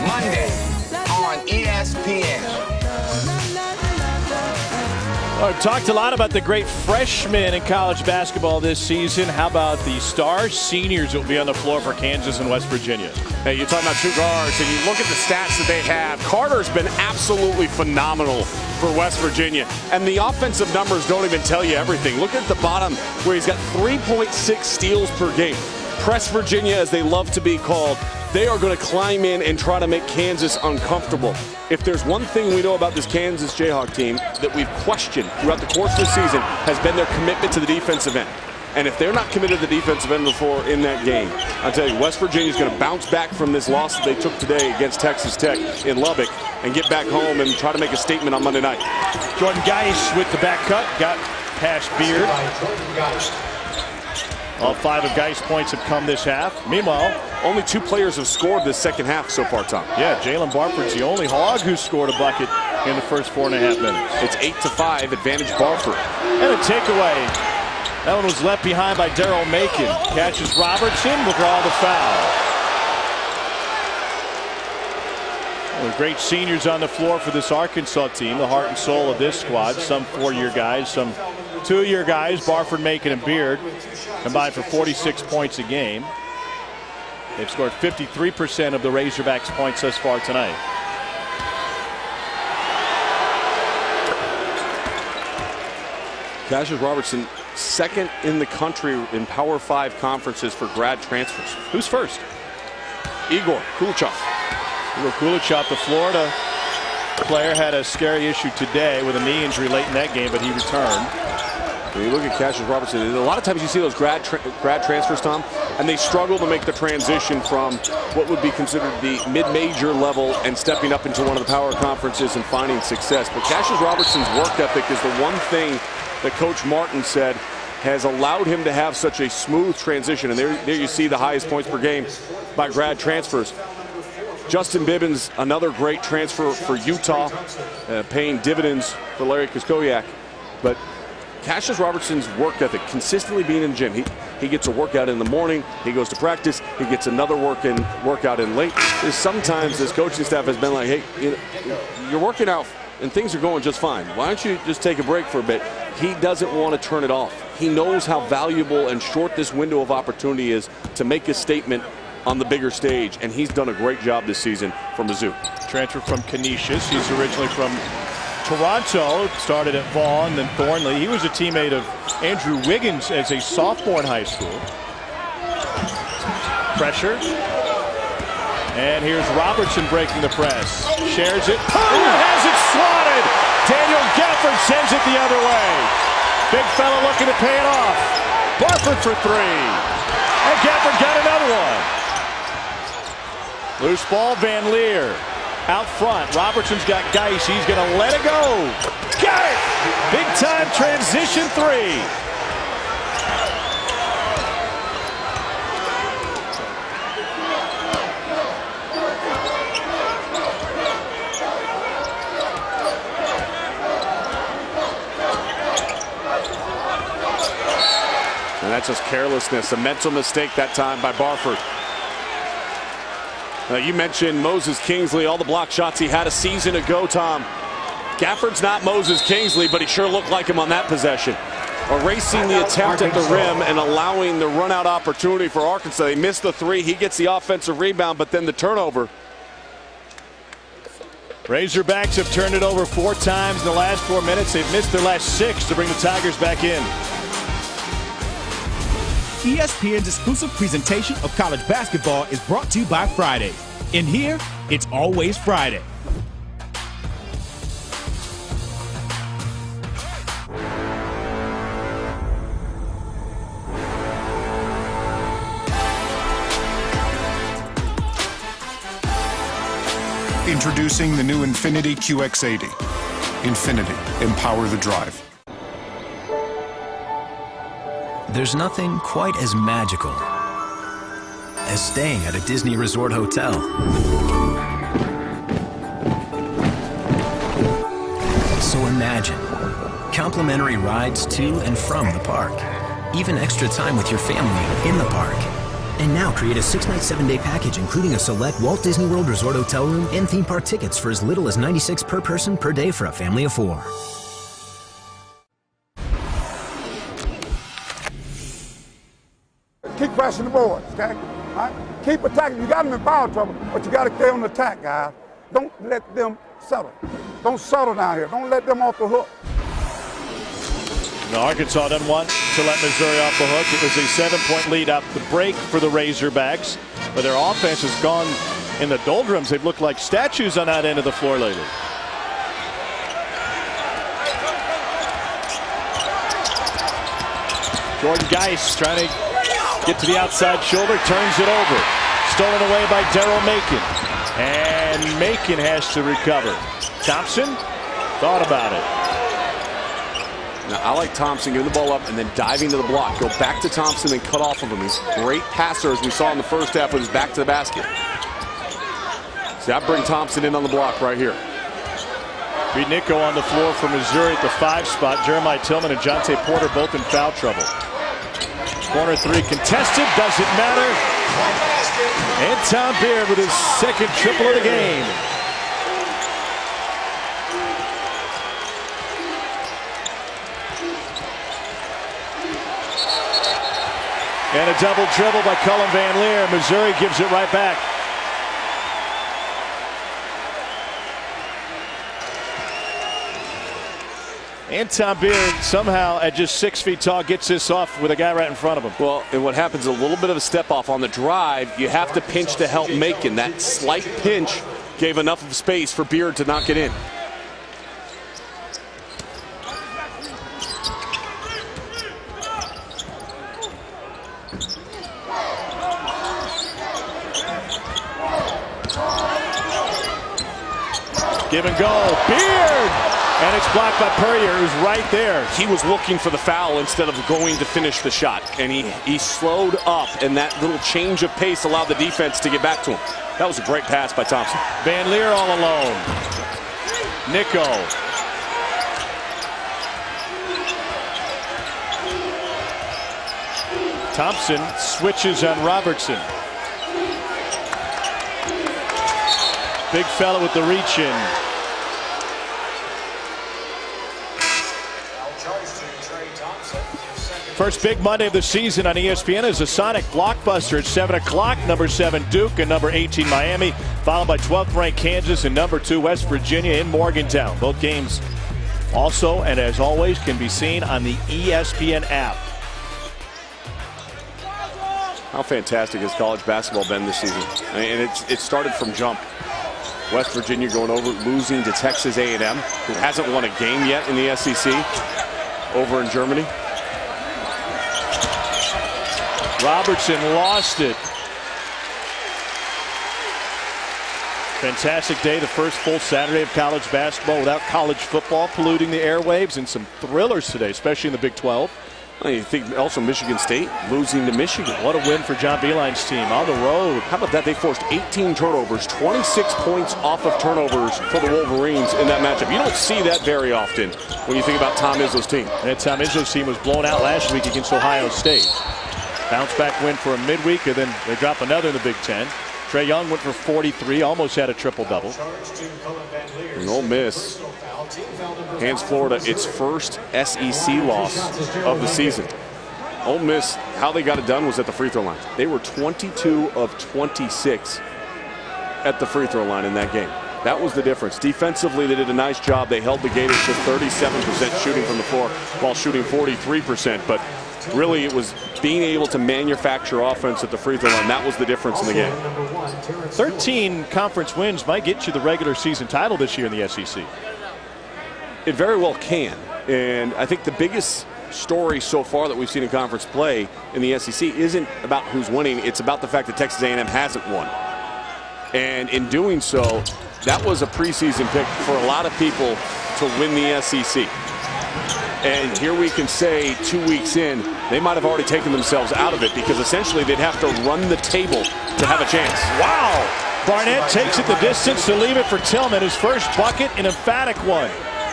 Monday on ESPN. Well, I've talked a lot about the great freshmen in college basketball this season. How about the star seniors that will be on the floor for Kansas and West Virginia? Hey, you're talking about 2 guards, and you look at the stats that they have. Carter's been absolutely phenomenal for West Virginia, and the offensive numbers don't even tell you everything. Look at the bottom where he's got 3.6 steals per game. Press Virginia, as they love to be called. They are going to climb in and try to make Kansas uncomfortable. If there's one thing we know about this Kansas Jayhawk team that we've questioned throughout the course of the season has been their commitment to the defensive end. And if they're not committed to the defensive end before in that game, I'll tell you, West Virginia's going to bounce back from this loss that they took today against Texas Tech in Lubbock and get back home and try to make a statement on Monday night. Jordan Geis with the back cut, got past Beard. All 5 of Geis' points have come this half. Meanwhile, only 2 players have scored this second half so far, Tom. Yeah, Jalen Barford's the only Hog who scored a bucket in the first 4.5 minutes. It's 8-5, advantage Barford. And a takeaway. That one was left behind by Daryl Macon. Catches Robertson, will draw the foul. Well, great seniors on the floor for this Arkansas team, the heart and soul of this squad. Some 4-year guys, some 2-year guys, Barford, Macon, and Beard, combined for 46 points a game. They've scored 53% of the Razorbacks' points thus far tonight. Cassius Robertson, second in the country in Power 5 conferences for grad transfers. Who's first? Igor Kulichov. Igor Kulichov, the Florida player, had a scary issue today with a knee injury late in that game, but he returned. When you look at Cassius Robertson, a lot of times you see those grad transfers, Tom, and they struggle to make the transition from what would be considered the mid-major level and stepping up into one of the power conferences and finding success. But Cassius Robertson's work ethic is the one thing that Coach Martin said has allowed him to have such a smooth transition. And there you see the highest points per game by grad transfers. Justin Bibbins, another great transfer for Utah, paying dividends for Larry Koskoyak. But Cassius Robertson's work ethic, consistently being in the gym. He gets a workout in the morning, he goes to practice, he gets another workout in late. There's sometimes this coaching staff has been like, hey, you're working out and things are going just fine. Why don't you just take a break for a bit? He doesn't want to turn it off. He knows how valuable and short this window of opportunity is to make a statement on the bigger stage, and he's done a great job this season for Mizzou. Transfer from Canisius. He's originally from Toronto, started at Vaughan, then Thornley. He was a teammate of Andrew Wiggins as a sophomore in high school. Pressure. And here's Robertson breaking the press. Shares it. Has it swatted. Daniel Gafford sends it the other way. Big fella looking to pay it off. Barford for 3. And Gafford got another one. Loose ball, Van Leer. Out front, Robertson's got Geis. He's going to let it go. Got it! Big time transition 3. That's just carelessness, a mental mistake that time by Barford. You mentioned Moses Kingsley, all the block shots he had a season ago, Tom. Gafford's not Moses Kingsley, but he sure looked like him on that possession. Erasing the attempt at the rim and allowing the run-out opportunity for Arkansas. They missed the three. He gets the offensive rebound, but then the turnover. Razorbacks have turned it over 4 times in the last 4 minutes. They've missed their last 6 to bring the Tigers back in. ESPN's exclusive presentation of college basketball is brought to you by Friday. In here, it's always Friday. Introducing the new Infiniti QX80. Infiniti, empower the drive. There's nothing quite as magical as staying at a Disney Resort hotel. So imagine complimentary rides to and from the park, even extra time with your family in the park. And now create a 6-night, 7-day package including a select Walt Disney World Resort hotel room and theme park tickets for as little as $96 per person per day for a family of 4. Keep pressing the boards, okay? All right? Keep attacking. You got them in foul trouble, but you got to stay on the attack, guys. Don't let them settle. Don't settle down here. Don't let them off the hook. No, Arkansas doesn't want to let Missouri off the hook. It was a 7-point lead up the break for the Razorbacks, but their offense has gone in the doldrums. They've looked like statues on that end of the floor lately. Jordan Geis trying to get to the outside shoulder, turns it over. Stolen away by Daryl Macon. And Macon has to recover. Thompson thought about it. Now, I like Thompson giving the ball up and then diving to the block. Go back to Thompson and cut off of him. He's a great passer, as we saw in the first half with his back to the basket. See, I bring Thompson in on the block right here. Reed Nico on the floor for Missouri at the 5 spot. Jeremiah Tillman and Jonte Porter both in foul trouble. Corner 3 contested, doesn't matter. And Tom Beard with his second triple of the game. And a double dribble by Cullen Van Leer. Missouri gives it right back. And Tom Beard somehow at just 6 feet tall gets this off with a guy right in front of him. Well, and what happens, a little bit of a step off on the drive. You have to pinch to help Macon. That slight pinch gave enough of space for Beard to knock it in. Give and go. Beard! And it's blocked by Puryear, who's right there. He was looking for the foul instead of going to finish the shot. And he slowed up, and that little change of pace allowed the defense to get back to him. That was a great pass by Thompson. Van Leer all alone. Nico. Thompson switches on Robertson. Big fella with the reach in. First big Monday of the season on ESPN is a Sonic blockbuster at 7 o'clock. Number 7 Duke and number 18 Miami, followed by 12th ranked Kansas and number 2 West Virginia in Morgantown. Both games also, and as always, can be seen on the ESPN app. How fantastic has college basketball been this season? I mean, and it started from jump. West Virginia going over, losing to Texas A&M, who hasn't won a game yet in the SEC, over in Germany. Robertson lost it. Fantastic day, the first full Saturday of college basketball without college football polluting the airwaves, and some thrillers today, especially in the Big 12. Well, you think also Michigan State losing to Michigan. What a win for John Beilein's team on the road. How about that? They forced 18 turnovers, 26 points off of turnovers for the Wolverines in that matchup. You don't see that very often when you think about Tom Izzo's team. And Tom Izzo's team was blown out last week against Ohio State. Bounce back win for a midweek, and then they drop another in the Big Ten. Trae Young went for 43, almost had a triple-double. And Ole Miss hands Florida its first SEC loss of the season. Ole Miss, how they got it done was at the free throw line. They were 22 of 26 at the free throw line in that game. That was the difference. Defensively, they did a nice job. They held the Gators to 37% shooting from the floor while shooting 43%. But really, it was being able to manufacture offense at the free throw line. That was the difference in the game. 13 conference wins might get you the regular season title this year in the SEC. It very well can. And I think the biggest story so far that we've seen in conference play in the SEC isn't about who's winning. It's about the fact that Texas A&M hasn't won. And in doing so, that was a preseason pick for a lot of people to win the SEC. And here we can say 2 weeks in, they might have already taken themselves out of it because essentially they'd have to run the table to have a chance. Wow! Barnett takes it the distance to leave it for Tillman, his first bucket, an emphatic one.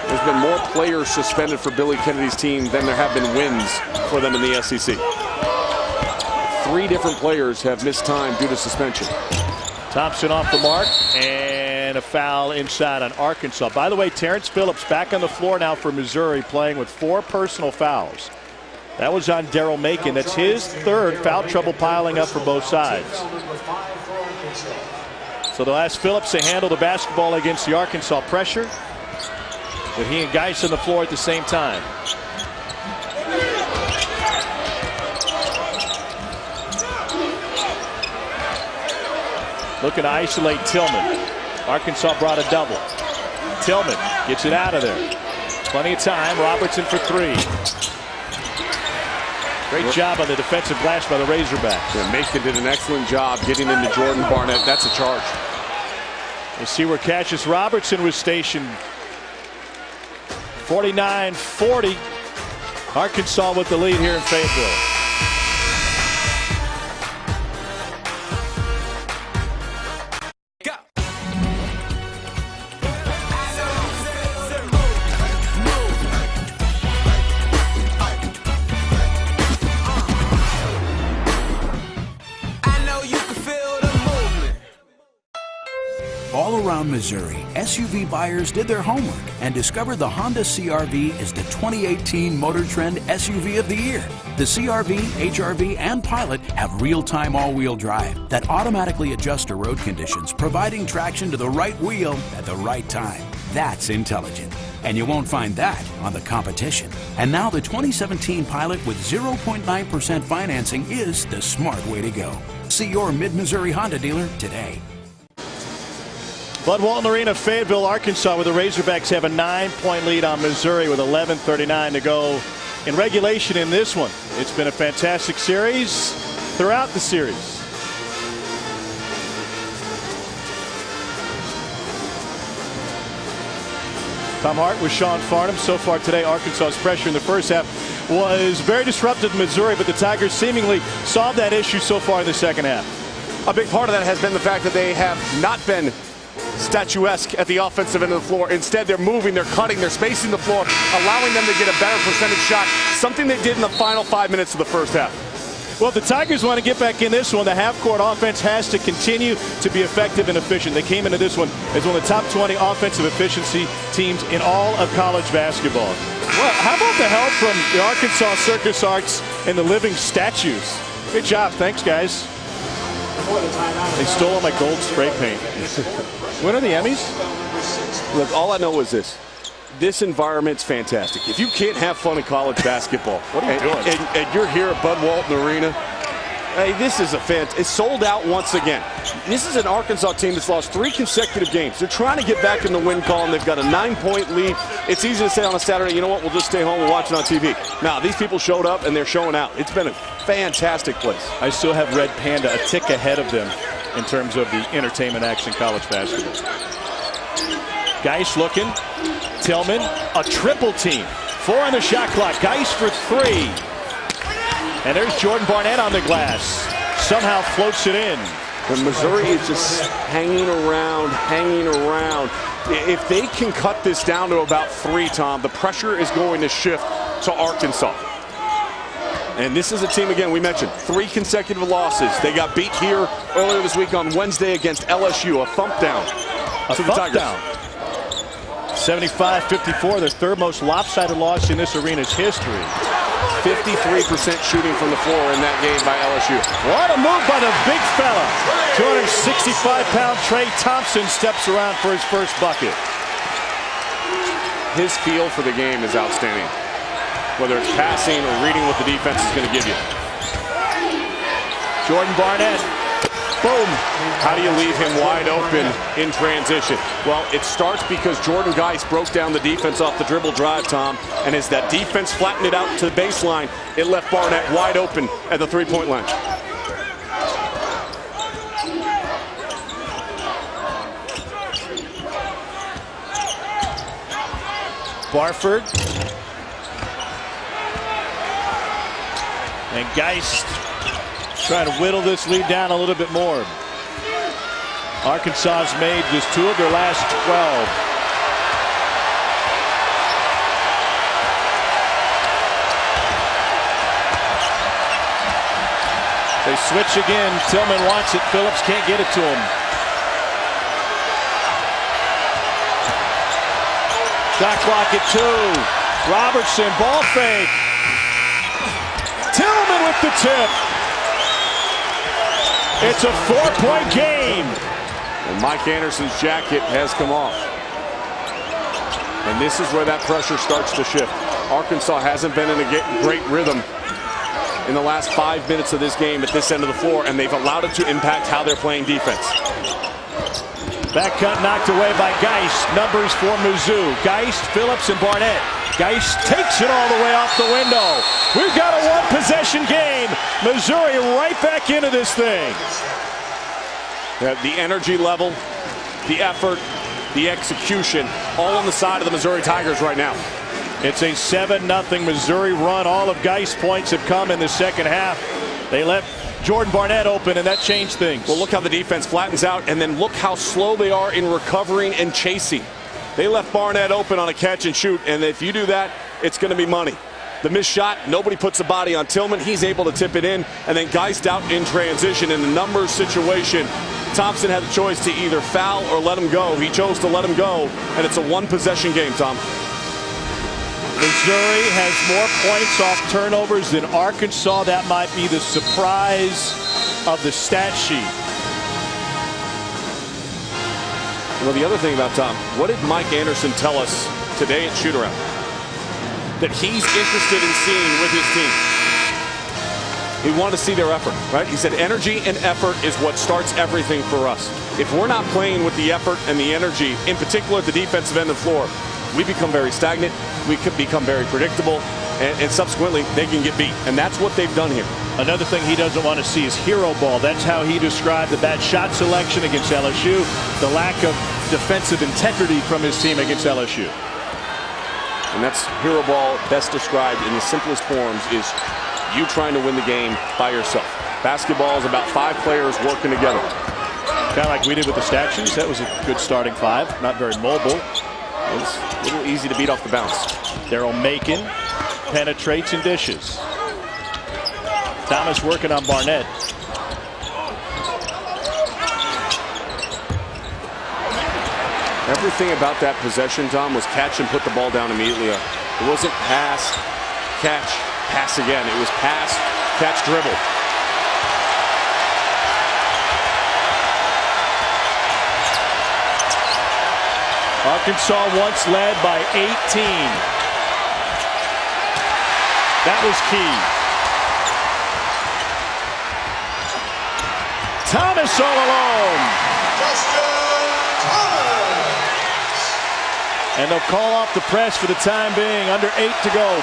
There's been more players suspended for Billy Kennedy's team than there have been wins for them in the SEC. 3 different players have missed time due to suspension. Thompson off the mark, and a foul inside on Arkansas. By the way, Terrence Phillips back on the floor now for Missouri, playing with 4 personal fouls. That was on Daryl Macon. That's his 3rd foul trouble piling up for both sides. So they'll ask Phillips to handle the basketball against the Arkansas pressure. But he and Geis on the floor at the same time. Looking to isolate Tillman. Arkansas brought a double. Tillman gets it out of there. Plenty of time. Robertson for 3. Great job on the defensive glass by the Razorbacks. Yeah, Macon did an excellent job getting into Jordan Barnett. That's a charge. We'll see where Cassius Robertson was stationed. 49-40. Arkansas with the lead here in Fayetteville. All around Missouri, SUV buyers did their homework and discovered the Honda CR-V is the 2018 Motor Trend SUV of the year. The CR-V, HR-V, and Pilot have real-time all-wheel drive that automatically adjusts to road conditions, providing traction to the right wheel at the right time. That's intelligent. And you won't find that on the competition. And now the 2017 Pilot with 0.9% financing is the smart way to go. See your Mid-Missouri Honda dealer today. Bud Walton Arena, Fayetteville, Arkansas, where the Razorbacks have a 9-point lead on Missouri with 11:39 to go in regulation in this one. It's been a fantastic series throughout the series. Tom Hart with Sean Farnham. So far today, Arkansas's pressure in the first half was very disruptive to Missouri, but the Tigers seemingly solved that issue so far in the second half. A big part of that has been the fact that they have not been statuesque at the offensive end of the floor. Instead, they're moving, they're cutting, they're spacing the floor, allowing them to get a better percentage shot, something they did in the final 5 minutes of the first half. Well, if the Tigers want to get back in this one, the half-court offense has to continue to be effective and efficient. They came into this one as one of the top 20 offensive efficiency teams in all of college basketball. Well, how about the help from the Arkansas Circus Arts and the living statues? Good job. Thanks, guys. They stole all my gold spray paint. When are the Emmys? Look, all I know is this. This environment's fantastic. If you can't have fun in college basketball, what are you doing? And you're here at Bud Walton Arena, hey, this is it's sold out once again. This is an Arkansas team that's lost 3 consecutive games. They're trying to get back in the win column. They've got a 9-point lead. It's easy to say on a Saturday, you know what, we'll just stay home and watch it on TV. Now, these people showed up and they're showing out. It's been a fantastic place. I still have Red Panda a tick ahead of them in terms of the entertainment action college basketball. Geis looking. Tillman, a triple team. 4 on the shot clock. Geis for 3. And there's Jordan Barnett on the glass. Somehow floats it in. But Missouri is just hanging around, hanging around. If they can cut this down to about 3, Tom, the pressure is going to shift to Arkansas. And this is a team, again, we mentioned 3 consecutive losses. They got beat here earlier this week on Wednesday against LSU, a thump down to the Tigers. 75-54, their 3rd most lopsided loss in this arena's history. 53% shooting from the floor in that game by LSU. What a move by the big fella. 265-pound Trey Thompson steps around for his first bucket. His feel for the game is outstanding, whether it's passing or reading what the defense is going to give you. Jordan Barnett, boom. How do you leave him wide open in transition? Well, it starts because Jordan Geist broke down the defense off the dribble drive, Tom, and as that defense flattened it out to the baseline, it left Barnett wide open at the 3-point line. Barford. And Geist trying to whittle this lead down a little bit more. Arkansas has made just 2 of their last 12. They switch again. Tillman wants it. Phillips can't get it to him. Shot clock at 2. Robertson, ball fake. Tillman with the tip. It's a 4-point game. And Mike Anderson's jacket has come off. And this is where that pressure starts to shift. Arkansas hasn't been in a great rhythm in the last 5 minutes of this game at this end of the floor, and they've allowed it to impact how they're playing defense. Back cut knocked away by Geist. Numbers for Mizzou. Geist, Phillips, and Barnett. Geist takes it all the way off the window. We've got a 1-possession game. Missouri right back into this thing. The energy level, the effort, the execution, all on the side of the Missouri Tigers right now. It's a 7-0 Missouri run. All of Geist's points have come in the second half. They left Jordan Barnett open, and that changed things. Well, look how the defense flattens out, and then look how slow they are in recovering and chasing. They left Barnett open on a catch and shoot, and if you do that, it's going to be money. The missed shot, nobody puts a body on Tillman. He's able to tip it in, and then Geist out in transition in the numbers situation. Thompson had the choice to either foul or let him go. He chose to let him go, and it's a 1-possession game, Tom. Missouri has more points off turnovers than Arkansas. That might be the surprise of the stat sheet. Well, the other thing about Tom, what did Mike Anderson tell us today at shoot-around? That he's interested in seeing with his team. He wanted to see their effort, right? He said energy and effort is what starts everything for us. If we're not playing with the effort and the energy, in particular at the defensive end of the floor, we become very stagnant, we could become very predictable, and subsequently they can get beat. And that's what they've done here. Another thing he doesn't want to see is hero ball. That's how he described the bad shot selection against LSU, the lack of defensive integrity from his team against LSU. And that's hero ball best described in the simplest forms is you trying to win the game by yourself. Basketball is about 5 players working together. Kind of like we did with the statues. That was a good starting 5. Not very mobile. It was a little easy to beat off the bounce. Daryl Macon penetrates and dishes. Thomas working on Barnett. Everything about that possession, Tom, was catch and put the ball down immediately. It wasn't pass, catch, pass again. It was pass, catch, dribble. Arkansas once led by 18. That was key. Thomas all alone. And they'll call off the press for the time being. Under 8 to go.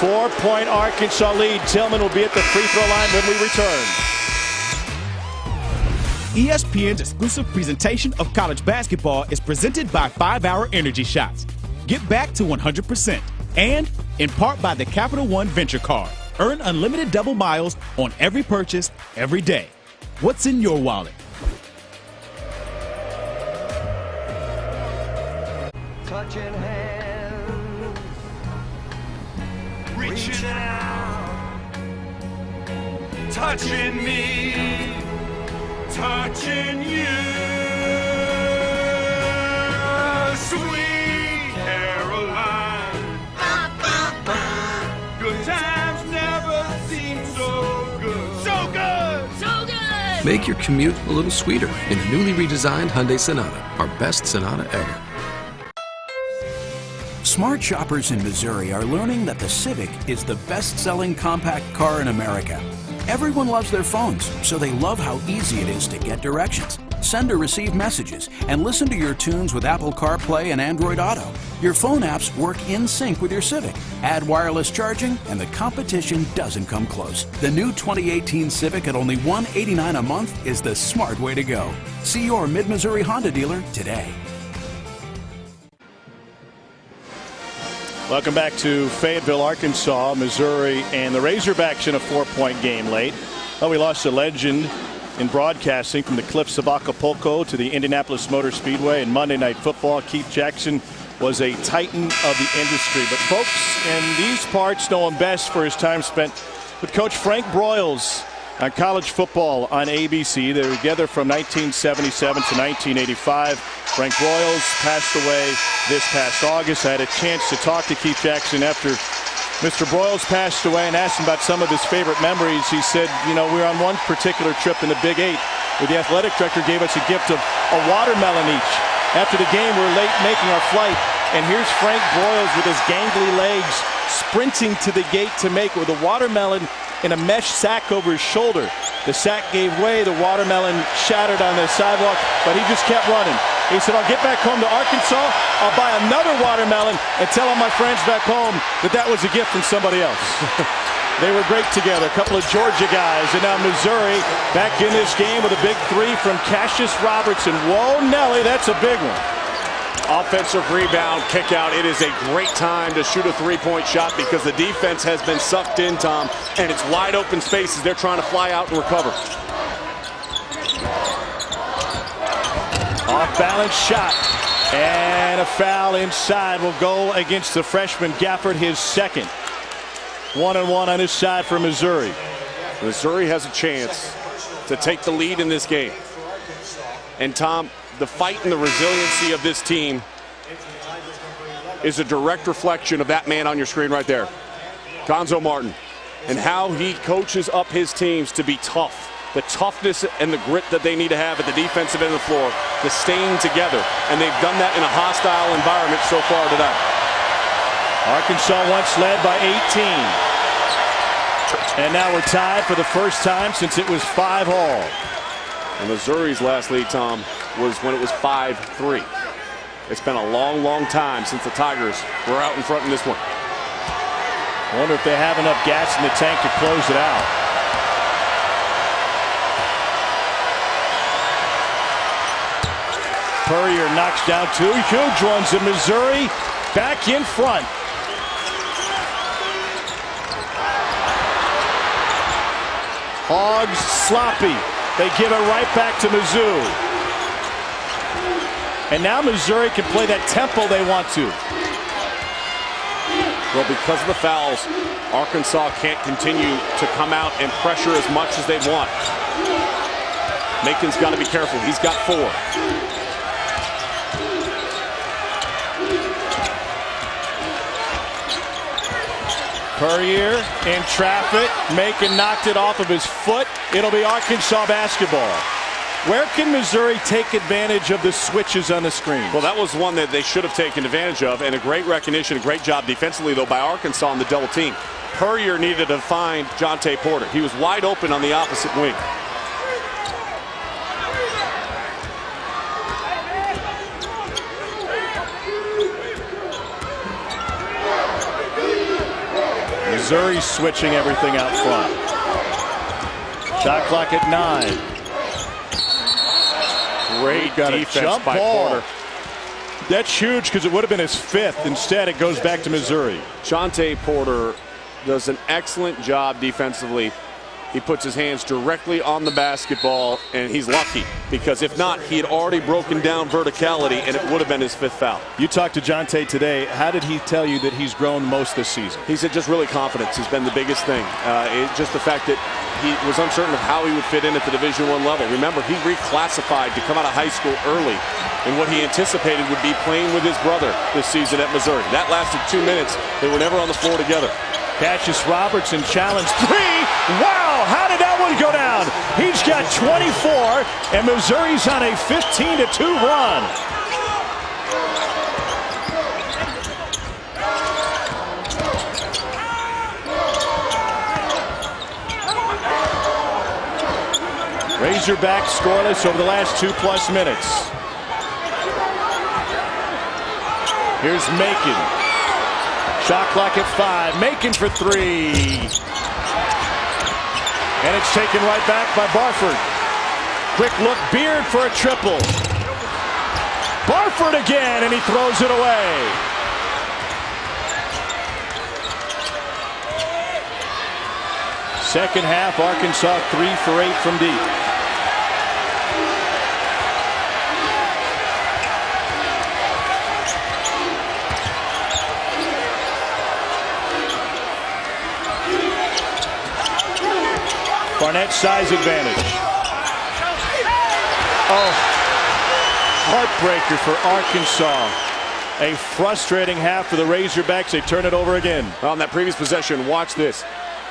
Four-point Arkansas lead. Tillman will be at the free throw line when we return. ESPN's exclusive presentation of college basketball is presented by 5-Hour Energy Shots. get back to 100%. And in part by the Capital One Venture Card. Earn unlimited double miles on every purchase, every day. What's in your wallet? Touching hands, reaching out, touching me, touching you. Sweet Caroline, good times never seem so good. So good! So good! Make your commute a little sweeter in the newly redesigned Hyundai Sonata, our best Sonata ever. Smart shoppers in Missouri are learning that the Civic is the best-selling compact car in America. Everyone loves their phones, so they love how easy it is to get directions, send or receive messages, and listen to your tunes with Apple CarPlay and Android Auto. Your phone apps work in sync with your Civic. Add wireless charging, and the competition doesn't come close. The new 2018 Civic at only $189 a month is the smart way to go. See your Mid-Missouri Honda dealer today. Welcome back to Fayetteville, Arkansas. Missouri and the Razorbacks in a 4-point game late. Well, we lost a legend in broadcasting from the cliffs of Acapulco to the Indianapolis Motor Speedway and Monday Night Football. Keith Jackson was a titan of the industry. But folks in these parts know him best for his time spent with Coach Frank Broyles on college football on ABC. They were together from 1977 to 1985. Frank Broyles passed away this past August. I had a chance to talk to Keith Jackson after Mr. Broyles passed away and asked him about some of his favorite memories. He said, you know, we were on one particular trip in the Big 8 where the athletic director gave us a gift of a watermelon each. After the game, we're late making our flight, and here's Frank Broyles with his gangly legs sprinting to the gate to make it with a watermelon in a mesh sack over his shoulder. The sack gave way, the watermelon shattered on the sidewalk, but he just kept running. He said, I'll get back home to Arkansas, I'll buy another watermelon and tell all my friends back home that that was a gift from somebody else. They were great together, a couple of Georgia guys, and now Missouri back in this game with a big three from Cassius Robertson. Whoa, Nelly, that's a big one. Offensive rebound, kick out. It is a great time to shoot a three-point shot because the defense has been sucked in, Tom, and it's wide open spaces. They're trying to fly out and recover. Off-balance shot, and a foul inside will go against the freshman Gafford, his second. 1-on-1 on his side for Missouri. Missouri has a chance to take the lead in this game. And Tom, the fight and the resiliency of this team is a direct reflection of that man on your screen right there, Gonzo Martin, and how he coaches up his teams to be tough. The toughness and the grit that they need to have at the defensive end of the floor, the staying together, and they've done that in a hostile environment so far tonight. Arkansas once led by 18. And now we're tied for the first time since it was 5-all. And Missouri's last lead, Tom, was when it was 5-3. It's been a long, long time since the Tigers were out in front in this one. I wonder if they have enough gas in the tank to close it out. Purrier knocks down two huge ones, and Missouri back in front. Hogs sloppy. They give it right back to Mizzou. And now Missouri can play that tempo they want to. Well, because of the fouls, Arkansas can't continue to come out and pressure as much as they want. Macon's got to be careful. He's got 4. Purrier in traffic. Macon knocked it off of his foot. It'll be Arkansas basketball. Where can Missouri take advantage of the switches on the screen? Well, that was one that they should have taken advantage of, and a great recognition, a great job defensively, though, by Arkansas on the double team. Purrier needed to find Jonte Porter. He was wide open on the opposite wing. Missouri switching everything out front. Shot clock at 9. Great defense by Porter. That's huge because it would have been his 5th. Instead, it goes back to Missouri. Jontay Porter does an excellent job defensively. He puts his hands directly on the basketball, and he's lucky because if not, he had already broken down verticality, and it would have been his 5th foul. You talked to Jontay today. How did he tell you that he's grown most this season? He said just really confidence has been the biggest thing. Just the fact that he was uncertain of how he would fit in at the Division I level. Remember, he reclassified to come out of high school early, and what he anticipated would be playing with his brother this season at Missouri. That lasted 2 minutes. They were never on the floor together. Cassius Robertson challenged 3. Wow, how did that one go down? He's got 24, and Missouri's on a 15-2 run. Razorbacks scoreless over the last 2+ minutes. Here's Macon. Shot clock at 5. Macon for 3. And it's taken right back by Barford. Quick look, Beard for a triple. Barford again, and he throws it away. Second half, Arkansas 3 for 8 from deep. Barnett size advantage. Oh, heartbreaker for Arkansas. A frustrating half for the Razorbacks. They turn it over again. On that previous possession, watch this.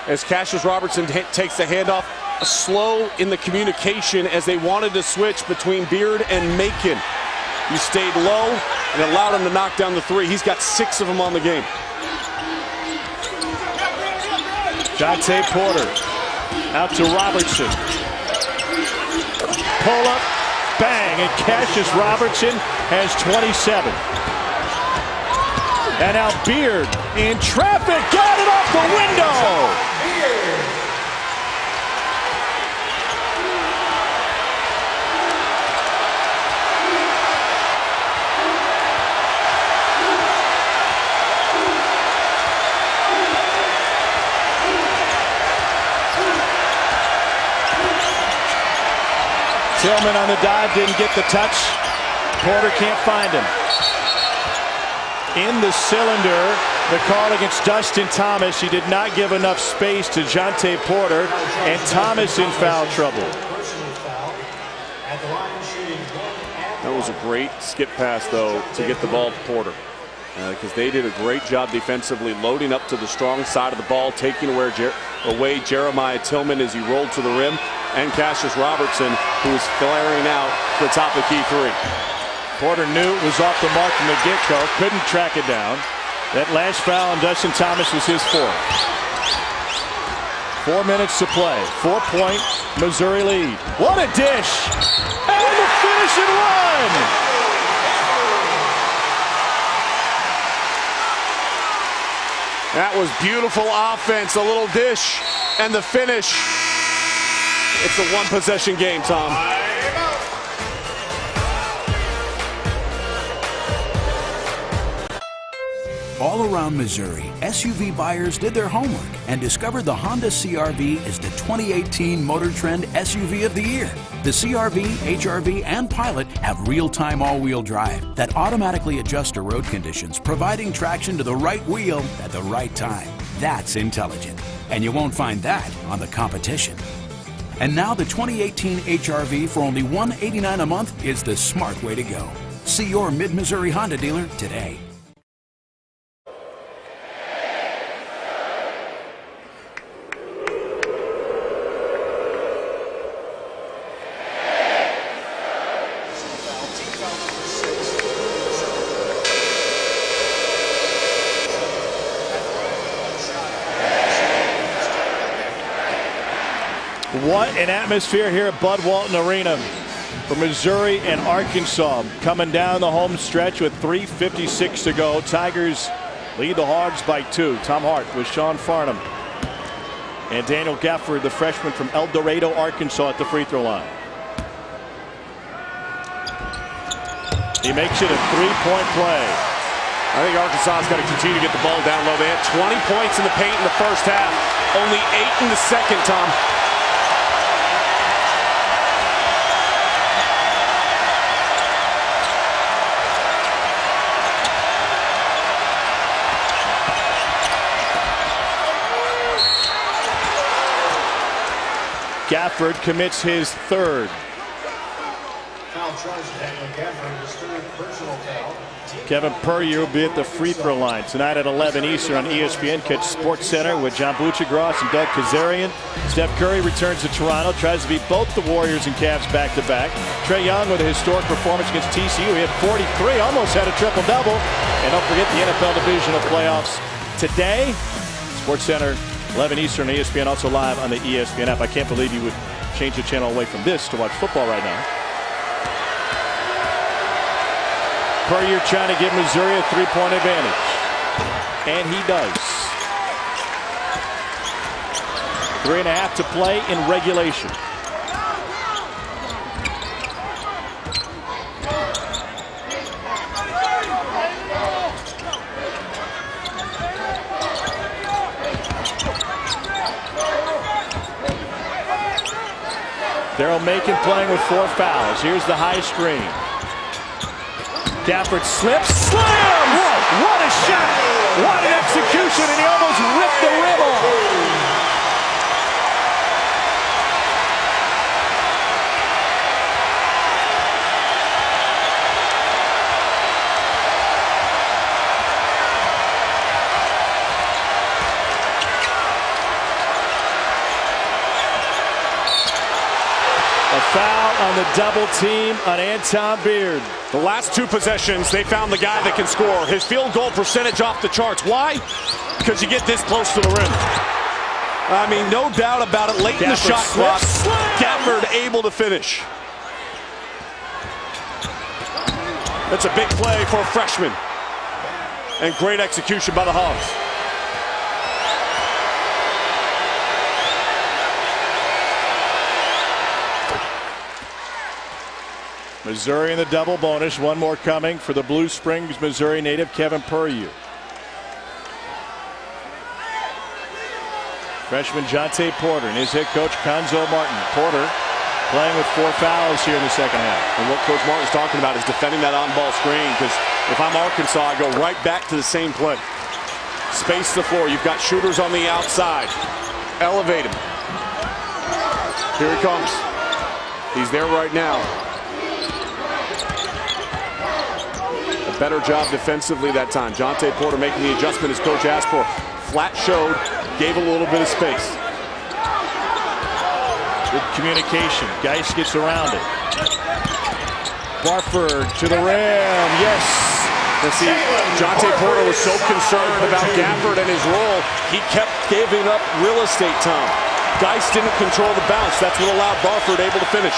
As Cassius Robertson takes the handoff, slow in the communication as they wanted to switch between Beard and Macon. He stayed low and allowed him to knock down the 3. He's got 6 of them on the game. Jontay Porter. Out to Robertson. Pull up, bang, and Cassius Robertson has 27. And now Beard in traffic, got it off the window. Tillman on the dive, didn't get the touch. Porter can't find him. In the cylinder, the call against Dustin Thomas. He did not give enough space to Jontay Porter, and Thomas in foul trouble. That was a great skip pass, though, to get the ball to Porter. Because they did a great job defensively, loading up to the strong side of the ball, taking away Jeremiah Tillman as he rolled to the rim, and Cassius Robertson, who was flaring out to the top of the key 3. Porter knew it was off the mark from the get-go, couldn't track it down. That last foul on Dustin Thomas was his 4th. 4 minutes to play. 4-point Missouri lead. What a dish! And the finish and run! That was beautiful offense, a little dish, and the finish. It's a 1-possession game, Tom. All around Missouri, SUV buyers did their homework and discovered the Honda CR-V is the 2018 Motor Trend SUV of the Year. The CR-V, HR-V, and Pilot have real-time all-wheel drive that automatically adjusts to road conditions, providing traction to the right wheel at the right time. That's intelligent, and you won't find that on the competition. And now the 2018 HR-V for only $189 a month is the smart way to go. See your Mid-Missouri Honda dealer today. What an atmosphere here at Bud Walton Arena for Missouri and Arkansas. Coming down the home stretch with 3:56 to go. Tigers lead the Hogs by 2. Tom Hart with Sean Farnham. And Daniel Gafford, the freshman from El Dorado, Arkansas, at the free throw line. He makes it a 3-point play. I think Arkansas has got to continue to get the ball down low. They had 20 points in the paint in the first half. Only 8 in the second, Tom. Gafford commits his third. Foul charge to Daniel Gafford, his third personal foul. Kevin Puryear will be at the free throw line tonight at 11 Eastern on ESPN. Catch SportsCenter with John Buccigross and Doug Kazarian. Steph Curry returns to Toronto, tries to beat both the Warriors and Cavs back-to-back. Trae Young with a historic performance against TCU. He had 43, almost had a triple-double. And don't forget the NFL Divisional Playoffs today. SportsCenter, 11 Eastern, ESPN, also live on the ESPN app. I can't believe you would change the channel away from this to watch football right now. Puryear trying to give Missouri a 3-point advantage. And he does. 3.5 to play in regulation. Daryl Macon playing with 4 fouls. Here's the high screen. Gafford slips, slams! Whoa, what a shot! What an execution, and he almost ripped the rim off. A foul on the double team on Anton Beard. The last 2 possessions, they found the guy that can score. His field goal percentage off the charts. Why? Because you get this close to the rim. I mean, no doubt about it. Late in the shot clock, Gafford able to finish. That's a big play for a freshman. And great execution by the Hogs. Missouri in the double bonus. One more coming for the Blue Springs, Missouri native Kevin Puryear. Freshman Jonte Porter and his head coach Cuonzo Martin. Porter playing with 4 fouls here in the second half. And what Coach Martin's talking about is defending that on-ball screen, because if I'm Arkansas, I go right back to the same play. Space the floor. You've got shooters on the outside. Elevate him. Here he comes. He's there right now. Better job defensively that time. Jonte Porter making the adjustment his coach asked for. Flat showed, gave a little bit of space. Good communication. Geis gets around it. Barford to the rim. Yes. Let's see, Jonte Porter was so concerned about Gafford and his role, he kept giving up real estate, Tom. Geis didn't control the bounce. That's what allowed Barford able to finish.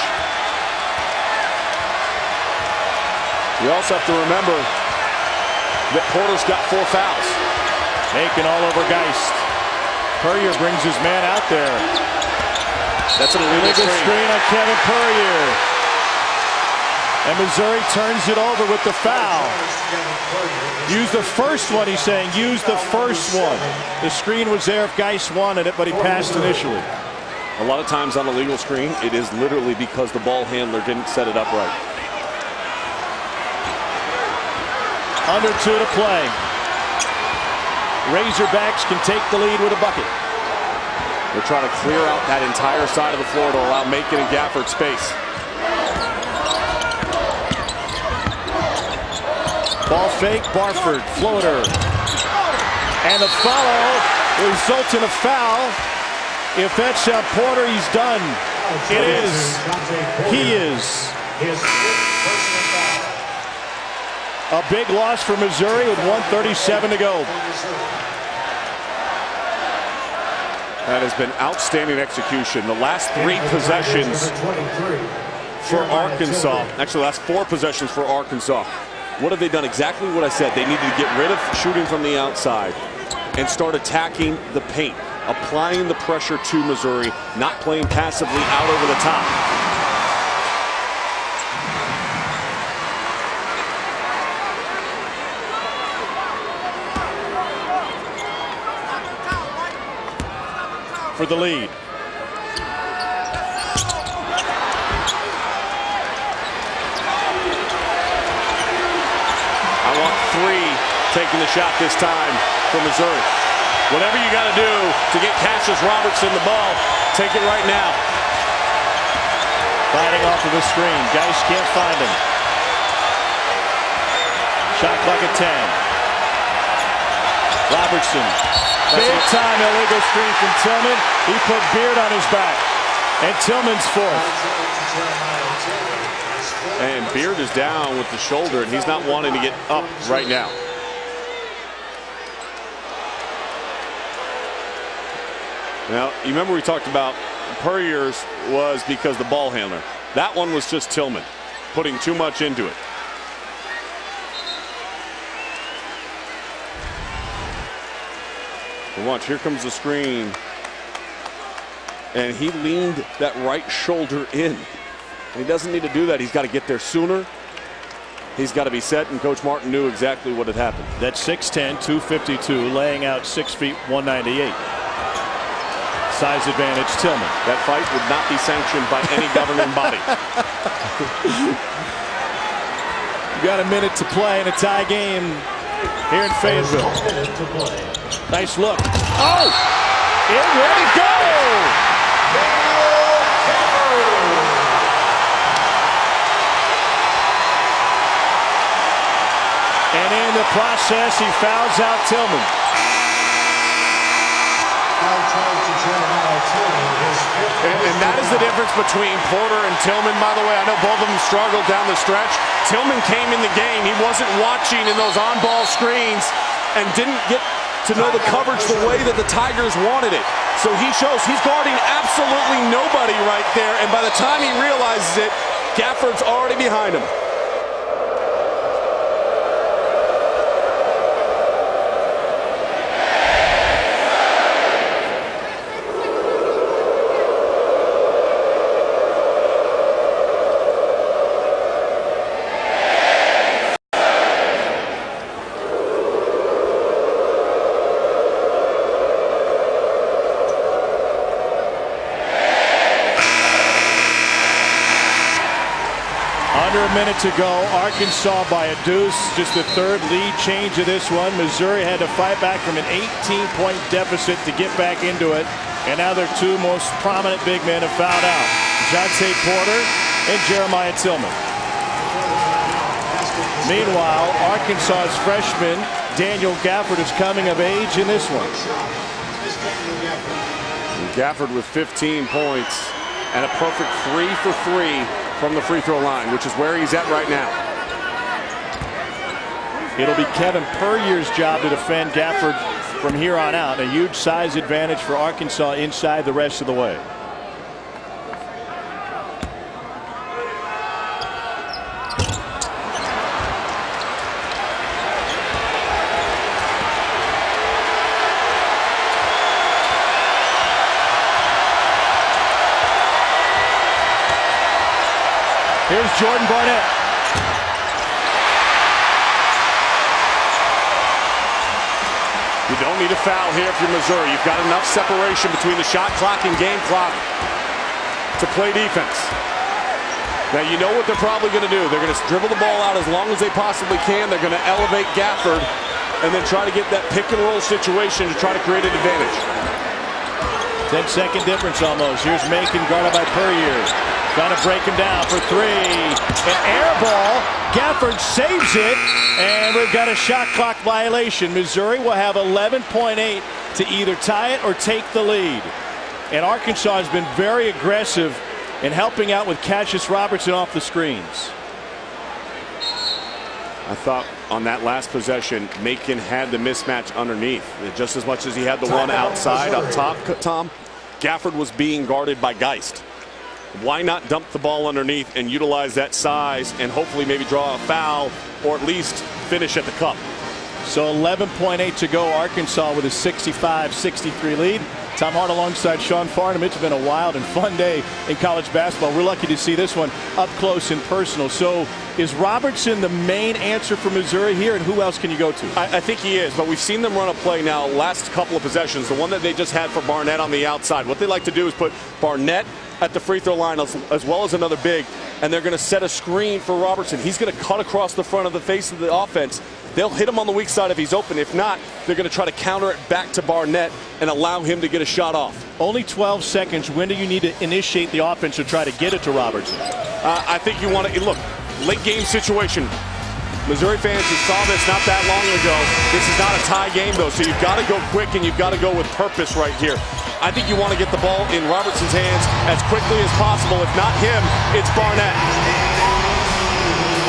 You also have to remember that Porter's got 4 fouls. Macon all over Geist. Puryear brings his man out there. That's an illegal screen on Kevin Puryear. And Missouri turns it over with the foul. Use the first one, he's saying. Use the first one. The screen was there if Geist wanted it, but he passed initially. A lot of times on a legal screen, it is literally because the ball handler didn't set it up right. Under 2 to play. Razorbacks can take the lead with a bucket. They're trying to clear out that entire side of the floor to allow Macon and Gafford space. Ball fake, Barford, floater. And the follow results in a foul. If that's Porter, he's done. It is. He is. A big loss for Missouri with 1:37 to go. That has been outstanding execution. The last 3 possessions for Arkansas, actually the last 4 possessions for Arkansas. What have they done? Exactly what I said. They needed to get rid of shooting from the outside and start attacking the paint, applying the pressure to Missouri, not playing passively out over the top. for the lead. I want 3 taking the shot this time for Missouri. Whatever you got to do to get Cassius Robertson the ball, take it right now. Fighting off of the screen. Geist can't find him. Shot clock at 10. Robertson. Big time illegal screen from Tillman. He put Beard on his back. And Tillman's fourth. And Beard is down with the shoulder, and he's not wanting to get up right now. Now, you remember we talked about Puryear's was because the ball handler. That one was just Tillman putting too much into it. And watch, here comes the screen. And he leaned that right shoulder in. And he doesn't need to do that. He's got to get there sooner. He's got to be set, and Coach Martin knew exactly what had happened. That's 6'10", 252, laying out 6 feet, 198. Size advantage, Tillman. That fight would not be sanctioned by any governing body. You got a minute to play in a tie game here in Fayetteville. Nice look. Oh! It won't go! And in the process, he fouls out Tillman. And that is the difference between Porter and Tillman, by the way. I know both of them struggled down the stretch. Tillman came in the game. He wasn't watching in those on-ball screens and didn't get to know the coverage the way that the Tigers wanted it. So he shows he's guarding absolutely nobody right there. And by the time he realizes it, Gafford's already behind him. Under a minute to go. Arkansas by a deuce. Just the third lead change of this one. Missouri had to fight back from an 18-point deficit to get back into it. And now their 2 most prominent big men have fouled out. Jontay Porter and Jeremiah Tillman. Meanwhile, Arkansas's freshman Daniel Gafford is coming of age in this one. Gafford with 15 points and a perfect 3 for 3 from the free throw line, which is where he's at right now. It'll be Kevin Puryear's job to defend Gafford from here on out. A huge size advantage for Arkansas inside the rest of the way. Here's Jordan Barnett. You don't need a foul here if you're Missouri. You've got enough separation between the shot clock and game clock to play defense. Now you know what they're probably going to do. They're going to dribble the ball out as long as they possibly can. They're going to elevate Gafford and then try to get that pick and roll situation to try to create an advantage. 10-second difference almost. Here's Macon guarded by Puryear. Trying to break him down for 3. An air ball. Gafford saves it. And we've got a shot clock violation. Missouri will have 11.8 to either tie it or take the lead. And Arkansas has been very aggressive in helping out with Cassius Robertson off the screens. I thought on that last possession, Macon had the mismatch underneath. Just as much as he had the one outside up top, Tom, Gafford was being guarded by Geist. Why not dump the ball underneath and utilize that size and hopefully maybe draw a foul or at least finish at the cup? So 11.8 to go. Arkansas with a 65-63 lead. Tom Hart alongside Sean Farnham. It's been a wild and fun day in college basketball. We're lucky to see this one up close and personal. So is Robertson the main answer for Missouri here, and who else can you go to? I think he is, but we've seen them run a play now last couple of possessions. The one that they just had for Barnett on the outside. What they like to do is put Barnett at the free throw line as well as another big, and they're going to set a screen for Robertson. He's going to cut across the front of the face of the offense. They'll hit him on the weak side if he's open. If not, they're going to try to counter it back to Barnett and allow him to get a shot off. Only 12 seconds. When do you need to initiate the offense to try to get it to Robertson? I think you want to look, late game situation. Missouri fans who saw this not that long ago. This is not a tie game, though, so you've got to go quick and you've got to go with purpose right here. I think you want to get the ball in Robertson's hands as quickly as possible. If not him, it's Barnett.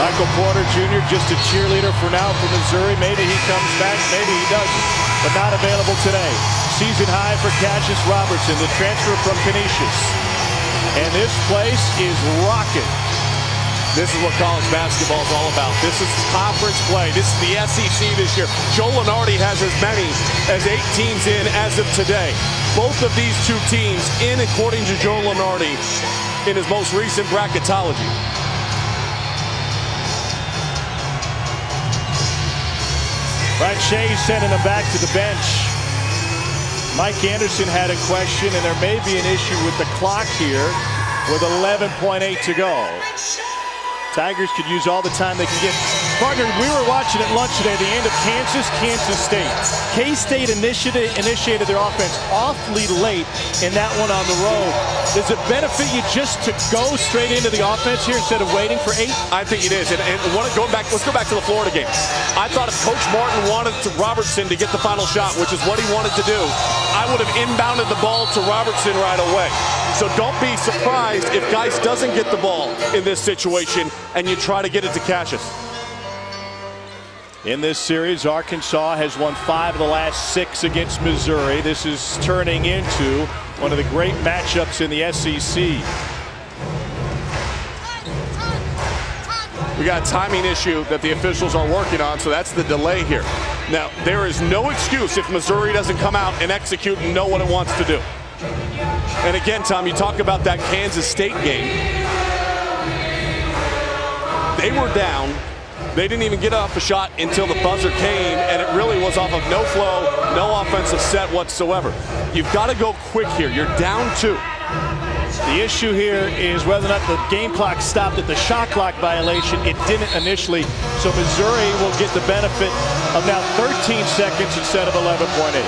Michael Porter Jr. just a cheerleader for now for Missouri. Maybe he comes back, maybe he doesn't, but not available today. Season high for Cassius Robertson, the transfer from Canisius. And this place is rocking. This is what college basketball is all about. This is conference play. This is the SEC this year. Joe Lunardi has as many as 8 teams in as of today. Both of these two teams in, according to Joe Lunardi, in his most recent bracketology. Brad Shea sending him back to the bench. Mike Anderson had a question, and there may be an issue with the clock here with 11.8 to go. Tigers could use all the time they can get. Partner, we were watching at lunch today the end of Kansas State. K-State initiated their offense awfully late in that one on the road. Does it benefit you just to go straight into the offense here instead of waiting for 8? I think it is. And let's go back to the Florida game. I thought if Coach Martin wanted Robertson to get the final shot, which is what he wanted to do, I would have inbounded the ball to Robertson right away. So don't be surprised if Geis doesn't get the ball in this situation and you try to get it to Cassius. In this series, Arkansas has won 5 of the last 6 against Missouri. This is turning into one of the great matchups in the SEC. We got a timing issue that the officials are working on, so that's the delay here. Now, there is no excuse if Missouri doesn't come out and execute and know what it wants to do. And again, Tom, you talk about that Kansas State game. They were down. They didn't even get off a shot until the buzzer came, and it really was off of no flow, no offensive set whatsoever. You've got to go quick here. You're down 2. The issue here is whether or not the game clock stopped at the shot clock violation. It didn't initially, so Missouri will get the benefit of now 13 seconds instead of 11.8.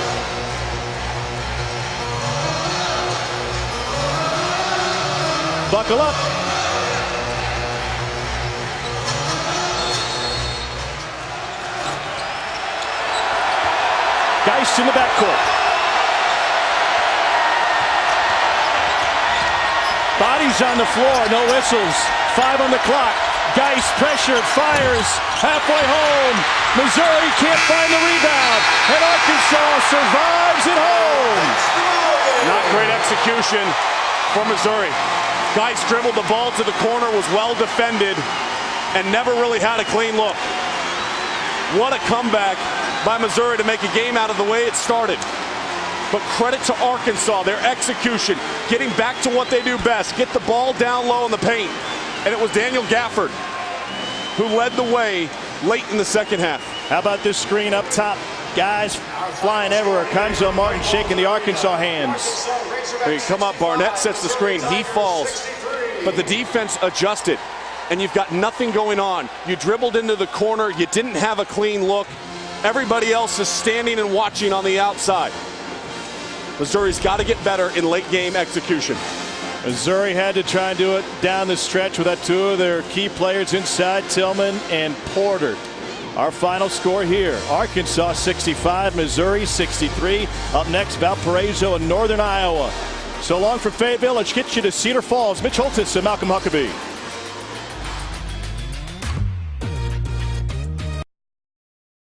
Buckle up. Geis in the backcourt. Bodies on the floor, no whistles. 5 on the clock. Geis pressured, fires, halfway home. Missouri can't find the rebound, and Arkansas survives at home. Not great execution for Missouri. Geis dribbled the ball to the corner, was well defended, and never really had a clean look. What a comeback by Missouri to make a game out of the way it started. But credit to Arkansas, their execution, getting back to what they do best, get the ball down low in the paint. And it was Daniel Gafford who led the way late in the second half. How about this screen up top? Guys flying everywhere. Cuonzo Martin shaking the Arkansas hands. They come up, Barnett sets the screen, he falls. But the defense adjusted, and you've got nothing going on. You dribbled into the corner, you didn't have a clean look. Everybody else is standing and watching on the outside. Missouri's got to get better in late game execution. Missouri had to try and do it down the stretch without 2 of their key players inside, Tillman and Porter. Our final score here, Arkansas 65, Missouri 63. Up next, Valparaiso and Northern Iowa. So long for Fayetteville. Let's get you to Cedar Falls. Mitch Holtis and Malcolm Huckabee.